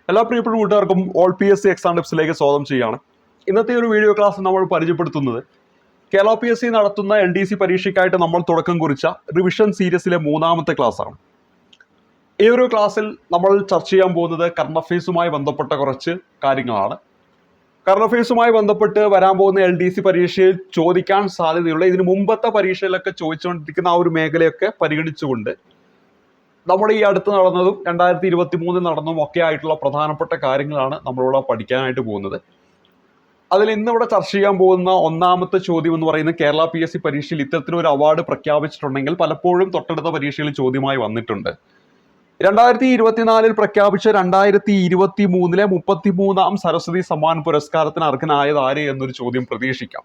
എല്ലാ പ്രിയപ്പെട്ട കൂട്ടുകാർക്കും ഓൾ PSC എക്സാം ടിപ്സിലേക്ക് സ്വാഗതം ചെയ്യുകയാണ്. ഇന്നത്തെ ഒരു വീഡിയോ ക്ലാസ് നമ്മൾ പരിചയപ്പെടുത്തുന്നത് കേരള PSC നടത്തുന്ന LDC പരീക്ഷയ്ക്കായിട്ട് നമ്മൾ തുടക്കം കുറിച്ച റിവിഷൻ സീരീസിലെ മൂന്നാമത്തെ ക്ലാസ്സാണ്. ഈ ഒരു ക്ലാസ്സിൽ നമ്മൾ ചർച്ച ചെയ്യാൻ പോകുന്നത് കറണ്ട് അഫയേഴ്സുമായി ബന്ധപ്പെട്ട കുറച്ച് കാര്യങ്ങളാണ്. കറണ്ട് അഫയേഴ്സുമായി ബന്ധപ്പെട്ട് വരാൻ പോകുന്ന LDC പരീക്ഷയിൽ ചോദിക്കാൻ സാധ്യതയുള്ള ഇതിന് മുമ്പത്തെ പരീക്ഷയിലൊക്കെ ചോദിച്ചുകൊണ്ടിരിക്കുന്ന ആ ഒരു മേഖലയൊക്കെ പരിഗണിച്ചുകൊണ്ട് നമ്മൾ ഈ അടുത്ത് നടന്നതും 2023 നടന്നതും ഒക്കെ ആയിട്ടുള്ള പ്രധാനപ്പെട്ട കാര്യങ്ങളാണ് നമ്മളിവിടെ പഠിക്കാനായിട്ട് പോകുന്നത്. അതിൽ ഇന്നിവിടെ ചർച്ച ചെയ്യാൻ പോകുന്ന ഒന്നാമത്തെ ചോദ്യം എന്ന് പറയുന്നത് കേരള PSC പരീക്ഷയിൽ ഇത്തരത്തിലൊരു അവാർഡ് പ്രഖ്യാപിച്ചിട്ടുണ്ടെങ്കിൽ പലപ്പോഴും തൊട്ടടുത്ത പരീക്ഷയിൽ ചോദ്യമായി വന്നിട്ടുണ്ട്. 2024 പ്രഖ്യാപിച്ച 2023 33ാം സരസ്വതി സമ്മാൻ പുരസ്കാരത്തിന് അർഹനായത് ആര് എന്നൊരു ചോദ്യം പ്രതീക്ഷിക്കാം.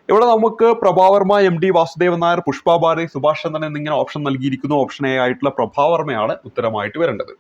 ഇവിടെ നമുക്ക് പ്രഭാവർമ്മ, MD വാസുദേവൻ നായർ, പുഷ്പ ഭാരതി, സുഭാഷ് ചന്ദ്രൻ എന്നിങ്ങനെ ഓപ്ഷൻ നൽകിയിരിക്കുന്നു. ഓപ്ഷൻ എ ആയിട്ടുള്ള പ്രഭാവർമ്മയാണ് ഉത്തരമായിട്ട് വരേണ്ടത്.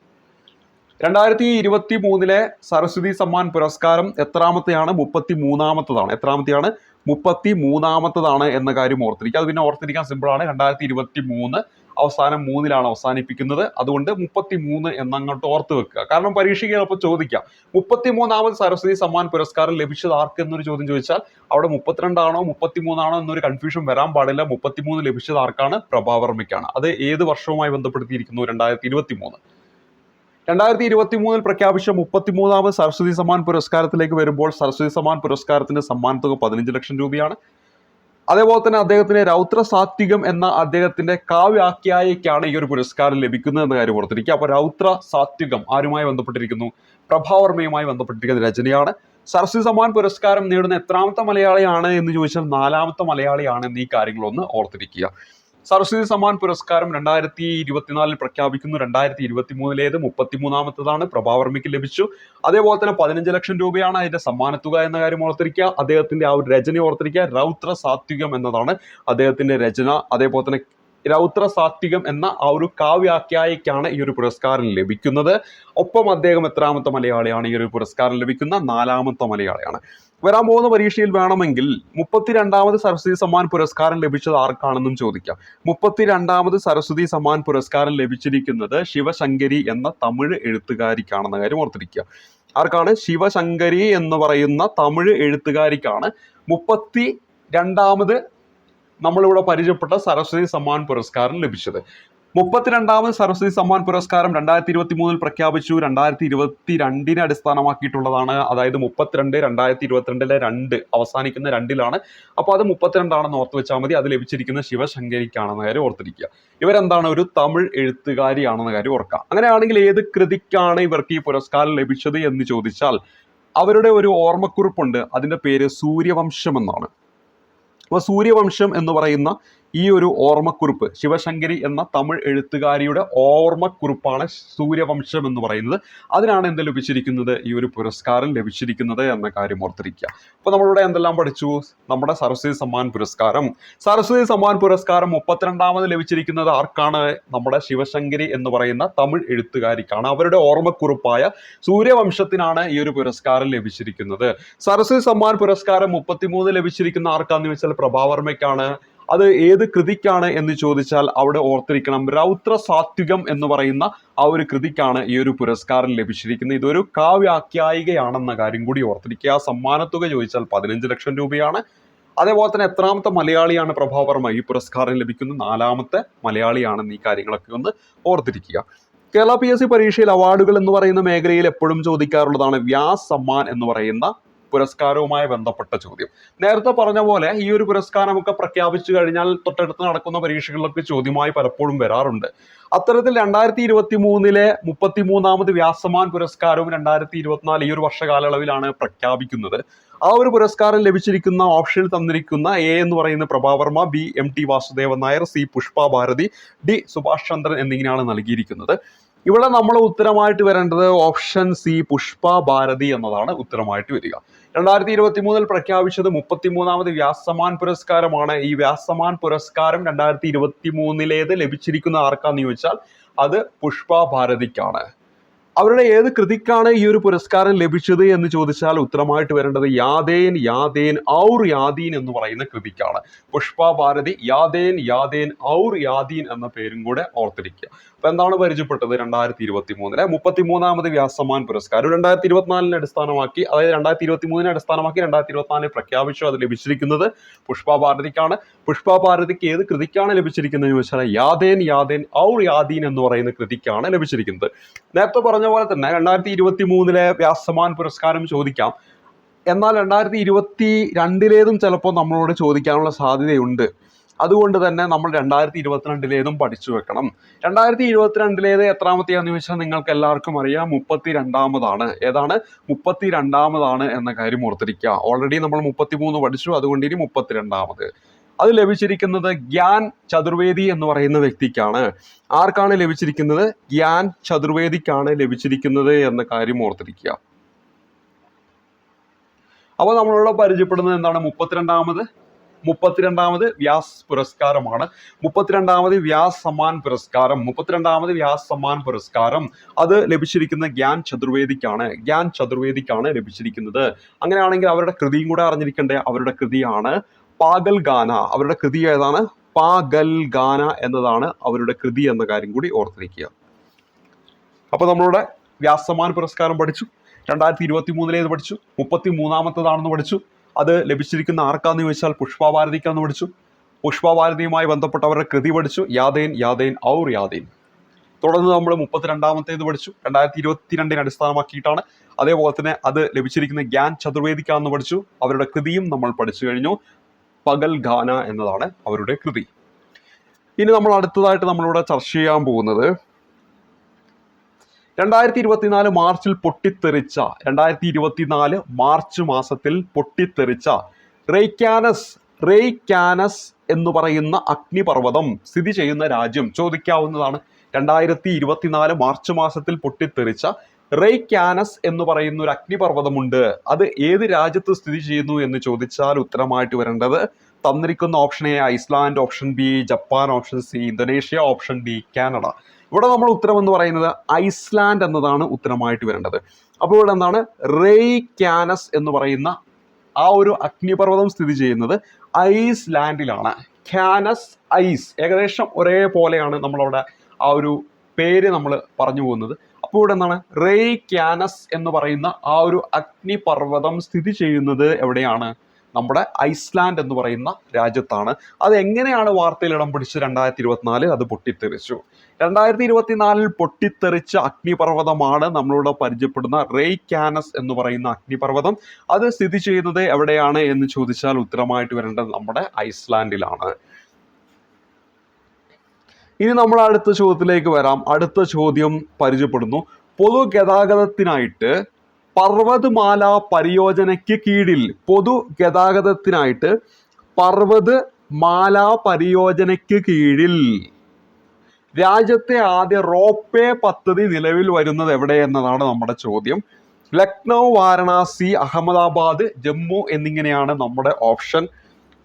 2023 സരസ്വതി സമ്മാൻ പുരസ്കാരം എത്രാമത്തെയാണ്? 33ാമത്തതാണ്. എത്രാമത്തെയാണ്? 33ാമത്തതാണ് എന്ന കാര്യം ഓർത്തിരിക്കുക. അത് പിന്നെ ഓർത്തിരിക്കാൻ സിമ്പിളാണ്. 2023 അവസാനം 3-ലാണ് അവസാനിപ്പിക്കുന്നത്. അതുകൊണ്ട് 33 എന്നങ്ങോട്ട് ഓർത്ത് വെക്കുക. കാരണം പരീക്ഷയ്ക്ക് ചിലപ്പോൾ ചോദിക്കാം 33ാമത് സരസ്വതി സമ്മാൻ പുരസ്കാരം ലഭിച്ചത് ആർക്ക് എന്നൊരു ചോദ്യം ചോദിച്ചാൽ അവിടെ 32 ആണോ 33 ആണോ എന്നൊരു കൺഫ്യൂഷൻ വരാൻ പാടില്ല. 33 ലഭിച്ചത് ആർക്കാണ്? പ്രഭാവർമ്മയ്ക്കാണ്. അത് ഏത് വർഷവുമായി ബന്ധപ്പെടുത്തിയിരിക്കുന്നു? 2023. 2023 പ്രഖ്യാപിച്ച 33ാമത് സരസ്വതി സമ്മാൻ പുരസ്കാരത്തിലേക്ക് വരുമ്പോൾ സരസ്വതി സമ്മാൻ പുരസ്കാരത്തിന്റെ സമ്മാനത്തുക 15 ലക്ഷം രൂപയാണ്. അതേപോലെ തന്നെ അദ്ദേഹത്തിന് രൗദ്ര സാത്വികം എന്ന അദ്ദേഹത്തിന്റെ കാവ്യാഖ്യായിക്കാണ് ഈ ഒരു പുരസ്കാരം ലഭിക്കുന്നത് എന്ന കാര്യം ഓർത്തിരിക്കുക. അപ്പൊ രൗദ്ര സാത്വികം ആരുമായി ബന്ധപ്പെട്ടിരിക്കുന്നു? പ്രഭാവർമ്മയുമായി ബന്ധപ്പെട്ടിരിക്കുന്ന രചനയാണ്. സരസ്വതി സമ്മാൻ പുരസ്കാരം നേടുന്ന എത്രാമത്തെ മലയാളിയാണ് എന്ന് ചോദിച്ചാൽ 4ാമത്തെ മലയാളിയാണ് എന്നീ കാര്യങ്ങളൊന്ന് ഓർത്തിരിക്കുക. സരസ്വതി സമ്മാൻ പുരസ്കാരം 2024 പ്രഖ്യാപിക്കുന്നു. 2023 33ാമത്തതാണ്. പ്രഭാവർമ്മയ്ക്ക് ലഭിച്ചു. അതേപോലെ തന്നെ 15 ലക്ഷം രൂപയാണ് അതിന്റെ സമ്മാനത്തുക എന്ന കാര്യം ഓർത്തിരിക്കുക. അദ്ദേഹത്തിന്റെ ആ ഒരു രചന ഓർത്തിരിക്കുക. രൗദ്ര സാത്വികം എന്നതാണ് അദ്ദേഹത്തിന്റെ രചന. അതേപോലെ തന്നെ രൗദ്ര സാത്വികം എന്ന ആ ഒരു കാവ്യാഖ്യായിക്കാണ് ഈ ഒരു പുരസ്കാരം ലഭിക്കുന്നത്. ഒപ്പം അദ്ദേഹം എത്രാമത്തെ മലയാളിയാണ്? ഈ ഒരു പുരസ്കാരം ലഭിക്കുന്ന 4ാമത്തെ മലയാളിയാണ്. വരാൻ പോകുന്ന പരീക്ഷയിൽ വേണമെങ്കിൽ 32ാമത് സരസ്വതി സമ്മാൻ പുരസ്കാരം ലഭിച്ചത് ആർക്കാണെന്നും ചോദിക്കാം. 32ാമത് സരസ്വതി സമ്മാൻ പുരസ്കാരം ലഭിച്ചിരിക്കുന്നത് ശിവശങ്കരി എന്ന തമിഴ് എഴുത്തുകാരിക്കാണെന്ന കാര്യം ഓർത്തിരിക്കുക. ആർക്കാണ്? ശിവശങ്കരി എന്ന് പറയുന്ന തമിഴ് എഴുത്തുകാരിക്കാണ് 32ാമത് നമ്മളിവിടെ പരിചയപ്പെട്ട സരസ്വതി സമ്മാൻ പുരസ്കാരം ലഭിച്ചത്. 32ാമത് സരസ്വതി സമ്മാൻ പുരസ്കാരം 2023 പ്രഖ്യാപിച്ചു. 2022 അടിസ്ഥാനമാക്കിയിട്ടുള്ളതാണ്. അതായത് 32 2022 2 അവസാനിക്കുന്ന 2-ലാണ്. അപ്പോൾ അത് 32 ആണെന്ന് ഓർത്ത് വെച്ചാൽ മതി. അത് ലഭിച്ചിരിക്കുന്ന ശിവശങ്കരിക്കാണെന്ന കാര്യം ഓർത്തിരിക്കുക. ഇവരെന്താണ്? ഒരു തമിഴ് എഴുത്തുകാരിയാണെന്ന കാര്യം ഓർക്കുക. അങ്ങനെയാണെങ്കിൽ ഏത് കൃതിക്കാണ് ഇവർക്ക് ഈ പുരസ്കാരം ലഭിച്ചത് എന്ന് ചോദിച്ചാൽ അവരുടെ ഒരു ഓർമ്മക്കുറിപ്പുണ്ട്. അതിന്റെ പേര് സൂര്യവംശം എന്നാണ്. അപ്പോൾ സൂര്യവംശം എന്ന് പറയുന്ന ഈ ഒരു ഓർമ്മക്കുറിപ്പ്, ശിവശങ്കരി എന്ന തമിഴ് എഴുത്തുകാരിയുടെ ഓർമ്മക്കുറിപ്പാണ് സൂര്യവംശം എന്ന് പറയുന്നത്. അതിനാണ് എന്ത് ലഭിച്ചിരിക്കുന്നത്? ഈ ഒരു പുരസ്കാരം ലഭിച്ചിരിക്കുന്നത് എന്ന കാര്യം ഓർത്തിരിക്കുക. അപ്പോൾ നമ്മളിവിടെ എന്തെല്ലാം പഠിച്ചു? നമ്മുടെ സരസ്വതി സമ്മാൻ പുരസ്കാരം 32ാമത് ലഭിച്ചിരിക്കുന്നത് ആർക്കാണ്? നമ്മുടെ ശിവശങ്കരി എന്ന് പറയുന്ന തമിഴ് എഴുത്തുകാരിക്കാണ്. അവരുടെ ഓർമ്മക്കുറിപ്പായ സൂര്യവംശത്തിനാണ് ഈ ഒരു പുരസ്കാരം ലഭിച്ചിരിക്കുന്നത്. സരസ്വതി സമ്മാൻ പുരസ്കാരം 33 ലഭിച്ചിരിക്കുന്ന ആർക്കാന്ന് വെച്ചാൽ പ്രഭാവർമ്മയ്ക്കാണ്. അത് ഏത് കൃതിക്കാണ് എന്ന് ചോദിച്ചാൽ അവിടെ ഓർത്തിരിക്കണം, രൗദ്ര സാത്വികം എന്ന് പറയുന്ന ആ ഒരു കൃതിക്കാണ് ഈ ഒരു പുരസ്കാരം ലഭിച്ചിരിക്കുന്നത്. ഇതൊരു കാവ്യാഖ്യായികയാണെന്ന കാര്യം കൂടി ഓർത്തിരിക്കുക. സമ്മാനത്തുക ചോദിച്ചാൽ 15 ലക്ഷം രൂപയാണ്. അതേപോലെ തന്നെ എത്രാമത്തെ മലയാളിയാണ് പ്രഭാവർമ്മ? ഈ പുരസ്കാരം ലഭിക്കുന്ന 4ാമത്തെ മലയാളിയാണെന്ന് ഈ കാര്യങ്ങളൊക്കെ ഒന്ന് ഓർത്തിരിക്കുക. കേരള PSC പരീക്ഷയിൽ അവാർഡുകൾ എന്ന് പറയുന്ന മേഖലയിൽ എപ്പോഴും ചോദിക്കാറുള്ളതാണ് വ്യാസ് സമ്മാൻ എന്ന് പറയുന്ന പുരസ്കാരവുമായി ബന്ധപ്പെട്ട ചോദ്യം. നേരത്തെ പറഞ്ഞ പോലെ ഈ ഒരു പുരസ്കാരമൊക്കെ പ്രഖ്യാപിച്ചു കഴിഞ്ഞാൽ തൊട്ടടുത്ത് നടക്കുന്ന പരീക്ഷകളിലൊക്കെ ചോദ്യമായി പലപ്പോഴും വരാറുണ്ട്. അത്തരത്തിൽ 2023 33ാമത് വ്യാസ് സമ്മാൻ പുരസ്കാരവും 2024 ഈ ഒരു വർഷകാലയളവിലാണ് പ്രഖ്യാപിക്കുന്നത്. ആ ഒരു പുരസ്കാരം ലഭിച്ചിരിക്കുന്ന ഓപ്ഷനിൽ തന്നിരിക്കുന്ന A എന്ന് പറയുന്ന Prabha Varma, B MT Vasudevan Nair, C Pushpa Bharati, D Subhash ചന്ദ്രൻ എന്നിങ്ങനെയാണ് നൽകിയിരിക്കുന്നത്. ഇവിടെ നമ്മൾ ഉത്തരമായിട്ട് വരേണ്ടത് ഓപ്ഷൻ C പുഷ്പ ഭാരതി എന്നതാണ് ഉത്തരമായിട്ട് വരിക. 2023 പ്രഖ്യാപിച്ചത് 33ാമത് വ്യാസ് സമ്മാൻ പുരസ്കാരമാണ്. ഈ വ്യാസ് സമ്മാൻ പുരസ്കാരം 2023 ലഭിച്ചിരിക്കുന്ന ആർക്കാന്ന് ചോദിച്ചാൽ അത് പുഷ്പ ഭാരതിക്കാണ്. അവരുടെ ഏത് കൃതിക്കാണ് ഈ ഒരു പുരസ്കാരം ലഭിച്ചത് എന്ന് ചോദിച്ചാൽ ഉത്തരമായിട്ട് വരേണ്ടത് യാദേൻ യാദേൻ ഔർ യാദീൻ എന്ന് പറയുന്ന കൃതിക്കാണ്. പുഷ്പ ഭാരതി യാദേൻ യാദേൻ ഔർ യാദീൻ എന്ന പേരും കൂടെ ഓർത്തിരിക്കുക. അപ്പൊ എന്താണ് പരിചയപ്പെട്ടത്? 2023 33ാമത് വ്യാസമ്മാൻ പുരസ്കാരം 2024 അടിസ്ഥാനമാക്കി, അതായത് 2023 അടിസ്ഥാനമാക്കി 2024 പ്രഖ്യാപിച്ചു. അത് ലഭിച്ചിരിക്കുന്നത് പുഷ്പ ഭാരതിക്കാണ്. പുഷ്പ ഭാരതിക്ക് ഏത് കൃതിക്കാണ് ലഭിച്ചിരിക്കുന്നത് എന്ന് വെച്ചാൽ യാദേൻ യാദേൻ ഔർ യാദീൻ എന്ന് പറയുന്ന കൃതിക്കാണ് ലഭിച്ചിരിക്കുന്നത്. നേരത്തെ പറഞ്ഞ പോലെ തന്നെ 2023 വ്യാസമ്മാൻ പുരസ്കാരം ചോദിക്കാം. എന്നാൽ 2022 ചിലപ്പോൾ നമ്മളോട് ചോദിക്കാനുള്ള സാധ്യതയുണ്ട്. അതുകൊണ്ട് തന്നെ നമ്മൾ 2022 പഠിച്ചു വെക്കണം. 2022 എത്രാമത്തെയാണെന്ന് ചോദിച്ചാൽ നിങ്ങൾക്ക് എല്ലാവർക്കും അറിയാം, 32ാമതാണ്. ഏതാണ്? 32ാമതാണ് എന്ന കാര്യം ഓർത്തിരിക്കുക. ഓൾറെഡി നമ്മൾ 33 പഠിച്ചു, അതുകൊണ്ട് ഇനി 32ാമത്. അത് ലഭിച്ചിരിക്കുന്നത് ഗ്യാൻ ചതുർവേദി എന്ന് പറയുന്ന വ്യക്തിക്കാണ്. ആർക്കാണ് ലഭിച്ചിരിക്കുന്നത്? ഗ്യാൻ ചതുർവേദിക്കാണ് ലഭിച്ചിരിക്കുന്നത് എന്ന കാര്യം ഓർത്തിരിക്കുക. അപ്പോൾ നമ്മളിവിടെ പരിചയപ്പെടുന്നത് എന്താണ്? 32ാമത് വ്യാസ് പുരസ്കാരമാണ്. 32ാമത് വ്യാസ് സമ്മാൻ പുരസ്കാരം. 32ാമത് വ്യാസ് സമ്മാൻ പുരസ്കാരം അത് ലഭിച്ചിരിക്കുന്ന ഗ്യാൻ ചതുർവേദിക്കാണ്. ഗ്യാൻ ചതുർവേദിക്കാണ് ലഭിച്ചിരിക്കുന്നത്. അങ്ങനെയാണെങ്കിൽ അവരുടെ കൃതിയും കൂടെ അറിഞ്ഞിരിക്കണ്ടേ? അവരുടെ കൃതിയാണ് പാഗൽ ഗാന. അവരുടെ കൃതി ഏതാണ്? പാഗൽ ഗാന എന്നതാണ് അവരുടെ കൃതി എന്ന കാര്യം കൂടി ഓർത്തിരിക്കുക. അപ്പൊ നമ്മളുടെ വ്യാസ് സമ്മാൻ പുരസ്കാരം പഠിച്ചു. 2023 പഠിച്ചു. 33ാമത്തേതാണെന്ന് പഠിച്ചു. അത് ലഭിച്ചിരിക്കുന്ന ആർക്കാന്ന് ചോദിച്ചാൽ പുഷ്പ ഭാരതിക്കാന്ന് പഠിച്ചു. പുഷ്പ ഭാരതിയുമായി ബന്ധപ്പെട്ട അവരുടെ കൃതി പഠിച്ചു, യാദേൻ യാദേൻ ഔർ യാദേൻ. തുടർന്ന് നമ്മൾ 32ാമത്തേത് പഠിച്ചു, 2022 അടിസ്ഥാനമാക്കിയിട്ടാണ്. അതേപോലെ തന്നെ അത് ലഭിച്ചിരിക്കുന്ന ഗ്യാൻ ചതുർവേദിക്കാന്ന് പഠിച്ചു. അവരുടെ കൃതിയും നമ്മൾ പഠിച്ചു കഴിഞ്ഞു. പകൽ ഗാന എന്നതാണ് അവരുടെ കൃതി. ഇനി നമ്മൾ അടുത്തതായിട്ട് നമ്മളിവിടെ ചർച്ച ചെയ്യാൻ പോകുന്നത് 2024 മാർച്ചിൽ പൊട്ടിത്തെറിച്ച 2024 മാർച്ച് മാസത്തിൽ പൊട്ടിത്തെറിച്ച റെയ്ക്കാനസ് എന്ന് പറയുന്ന അഗ്നിപർവ്വതം സ്ഥിതി ചെയ്യുന്ന രാജ്യം ചോദിക്കാവുന്നതാണ്. 2024 മാർച്ച് മാസത്തിൽ പൊട്ടിത്തെറിച്ച റെയ്ക്കാനസ് എന്ന് പറയുന്ന ഒരു അഗ്നിപർവ്വതമുണ്ട്. അത് ഏത് രാജ്യത്ത് സ്ഥിതി ചെയ്യുന്നു എന്ന് ചോദിച്ചാൽ ഉത്തരമായിട്ട് വരേണ്ടത് തന്നിരിക്കുന്ന option A Iceland, option B Japan, option C Indonesia, option D Canada. ഇവിടെ നമ്മൾ ഉത്തരം എന്ന് പറയുന്നത് ഐസ്ലാൻഡ് എന്നതാണ് ഉത്തരമായിട്ട് വരേണ്ടത്. അപ്പോൾ ഇവിടെ എന്താണ്? റെയ്ക്കാനസ് എന്ന് പറയുന്ന ആ ഒരു അഗ്നിപർവ്വതം സ്ഥിതി ചെയ്യുന്നത് ഐസ്ലാൻഡിലാണ്. കാനസ്, ഐസ് ഏകദേശം ഒരേപോലെയാണ് നമ്മളവിടെ ആ ഒരു പേര് നമ്മൾ പറഞ്ഞു പോകുന്നത്. അപ്പോൾ ഇവിടെ എന്താണ്? റെയ്ക്കാനസ് എന്ന് പറയുന്ന ആ ഒരു അഗ്നിപർവ്വതം സ്ഥിതി ചെയ്യുന്നത് എവിടെയാണ്? നമ്മുടെ ഐസ്ലാൻഡ് എന്ന് പറയുന്ന രാജ്യത്താണ്. അത് എങ്ങനെയാണ് വാർത്തയിൽ ഇടം പിടിച്ച്? 2024 അത് പൊട്ടിത്തെറിച്ചു. 2024 പൊട്ടിത്തെറിച്ച അഗ്നിപർവ്വതമാണ് നമ്മളിവിടെ പരിചയപ്പെടുന്ന റെയ്ക്കാനസ് എന്ന് പറയുന്ന അഗ്നിപർവ്വതം. അത് സ്ഥിതി ചെയ്യുന്നത് എവിടെയാണ് എന്ന് ചോദിച്ചാൽ ഉത്തരമായിട്ട് വരേണ്ടത് നമ്മുടെ ഐസ്ലാൻഡിലാണ്. ഇനി നമ്മൾ അടുത്ത ചോദ്യത്തിലേക്ക് വരാം. അടുത്ത ചോദ്യം പരിചയപ്പെടുന്നു. പൊതുഗതാഗതത്തിനായിട്ട് പർവ്വത് മാല പരിയോജനയ്ക്ക് കീഴിൽ രാജ്യത്തെ ആദ്യ റോപ്പ് പദ്ധതി നിലവിൽ വരുന്നത് എവിടെ എന്നതാണ് നമ്മുടെ ചോദ്യം. ലക്നൗ, വാരണാസി, അഹമ്മദാബാദ്, ജമ്മു എന്നിങ്ങനെയാണ് നമ്മുടെ ഓപ്ഷൻ.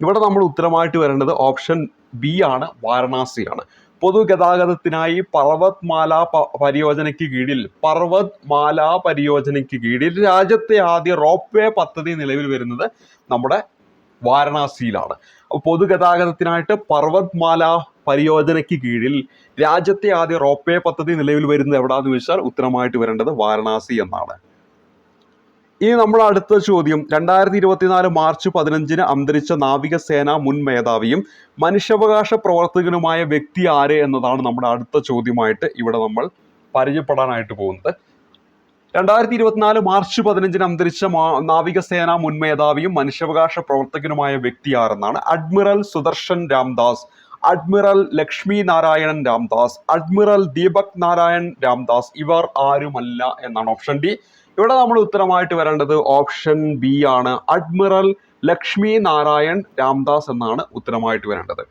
ഇവിടെ നമ്മൾ ഉത്തരമായിട്ട് വരേണ്ടത് ഓപ്ഷൻ ബി ആണ്, വാരണാസിയാണ്. പൊതുഗതാഗതത്തിനായി പർവ്വത് മാല പരിയോജനയ്ക്ക് കീഴിൽ രാജ്യത്തെ ആദ്യ റോപ്പ് പദ്ധതി നിലവിൽ വരുന്നത് നമ്മുടെ വാരണാസിയിലാണ്. പൊതുഗതാഗതത്തിനായിട്ട് പർവ്വത് മാല പരിയോജനയ്ക്ക് കീഴിൽ രാജ്യത്തെ ആദ്യ റോപ്പ് പദ്ധതി നിലവിൽ വരുന്നത് എവിടാന്ന് ചോദിച്ചാൽ ഉത്തരമായിട്ട് വരേണ്ടത് വാരണാസി എന്നാണ്. ഇനി നമ്മൾ അടുത്ത ചോദ്യം 2024 മാർച്ച് 15 അന്തരിച്ച നാവികസേന മുൻ മേധാവിയും മനുഷ്യാവകാശ പ്രവർത്തകനുമായ വ്യക്തി ആര് എന്നതാണ് നമ്മുടെ അടുത്ത ചോദ്യമായിട്ട് ഇവിടെ നമ്മൾ പരിചയപ്പെടാനായിട്ട് പോകുന്നത്. 2024 മാർച്ച് 15 അന്തരിച്ച നാവികസേന മുൻ മേധാവിയും മനുഷ്യാവകാശ പ്രവർത്തകനുമായ വ്യക്തി ആരെന്നാണ്. Admiral Sudarshan Ramdas, admiral Lakshmi Narayanan Ramdas, admiral Deepak Narayan Ramdas. ഇവർ ആരുമല്ല എന്നാണ് ഓപ്ഷൻ ഡി. ഇവിടെ നമ്മൾ ഉത്തരമായിട്ട് വരേണ്ടത് ഓപ്ഷൻ ബി ആണ്, അഡ്മിറൽ ലക്ഷ്മി നാരായൺ രാംദാസ് എന്നാണ് ഉത്തരമായിട്ട് വരേണ്ടത്.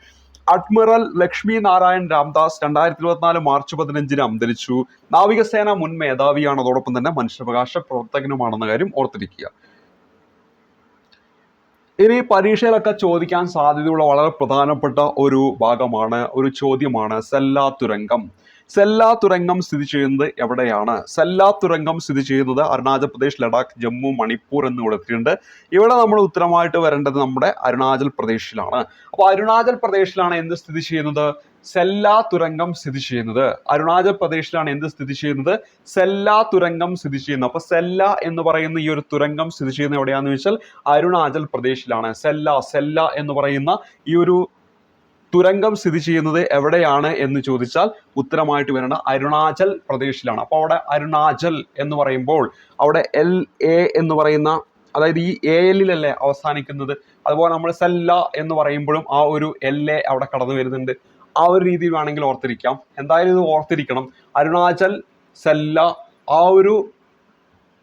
അഡ്മിറൽ ലക്ഷ്മി നാരായൺ രാംദാസ് 2024 മാർച്ച് 15 അന്തരിച്ചു. നാവികസേന മുൻ മേധാവിയാണ്, അതോടൊപ്പം തന്നെ മനുഷ്യാവകാശ പ്രവർത്തകനുമാണെന്ന കാര്യം ഓർത്തിരിക്കുക. ഇനി പരീക്ഷയിലൊക്കെ ചോദിക്കാൻ സാധ്യതയുള്ള വളരെ പ്രധാനപ്പെട്ട ഒരു ഭാഗമാണ്, ഒരു ചോദ്യമാണ് സെല്ല തുരങ്കം. സെല്ല തുരങ്കം സ്ഥിതി ചെയ്യുന്നത് എവിടെയാണ്? സെല്ല തുരങ്കം സ്ഥിതി ചെയ്യുന്നത് അരുണാചൽ പ്രദേശ്, ലഡാക്ക്, ജമ്മു, മണിപ്പൂർ എന്ന് കൊടുത്തിട്ടുണ്ട്. ഇവിടെ നമ്മൾ ഉത്തരമായിട്ട് വരേണ്ടത് നമ്മുടെ അരുണാചൽ പ്രദേശിലാണ്. അപ്പോൾ അരുണാചൽ പ്രദേശിലാണ് എന്ത് സ്ഥിതി ചെയ്യുന്നത്? സെല്ല തുരങ്കം സ്ഥിതി ചെയ്യുന്നത്. അരുണാചൽ പ്രദേശിലാണ് എന്ത് സ്ഥിതി ചെയ്യുന്നത്? സെല്ല തുരങ്കം സ്ഥിതി ചെയ്യുന്നത്. അപ്പൊ സെല്ല എന്ന് പറയുന്ന ഈ ഒരു തുരങ്കം സ്ഥിതി ചെയ്യുന്നത് എവിടെയാണെന്ന് വെച്ചാൽ അരുണാചൽ പ്രദേശിലാണ്. സെല്ല എന്ന് പറയുന്ന ഈ ഒരു തുരങ്കം സ്ഥിതി ചെയ്യുന്നത് എവിടെയാണ് എന്ന് ചോദിച്ചാൽ ഉത്തരമായിട്ട് വരേണ്ട അരുണാചൽ പ്രദേശിലാണ്. അപ്പോൾ അവിടെ അരുണാചൽ എന്ന് പറയുമ്പോൾ അവിടെ LA എന്ന് പറയുന്ന, അതായത് ഈ ALലല്ലേ അവസാനിക്കുന്നത്. അതുപോലെ നമ്മൾ സെല്ല എന്ന് പറയുമ്പോഴും ആ ഒരു LA അവിടെ കടന്നു വരുന്നുണ്ട്. ആ ഒരു രീതിയിൽ വേണമെങ്കിൽ ഓർത്തിരിക്കാം. എന്തായാലും ഇത് ഓർത്തിരിക്കണം. അരുണാചൽ, സെല്ല, ആ ഒരു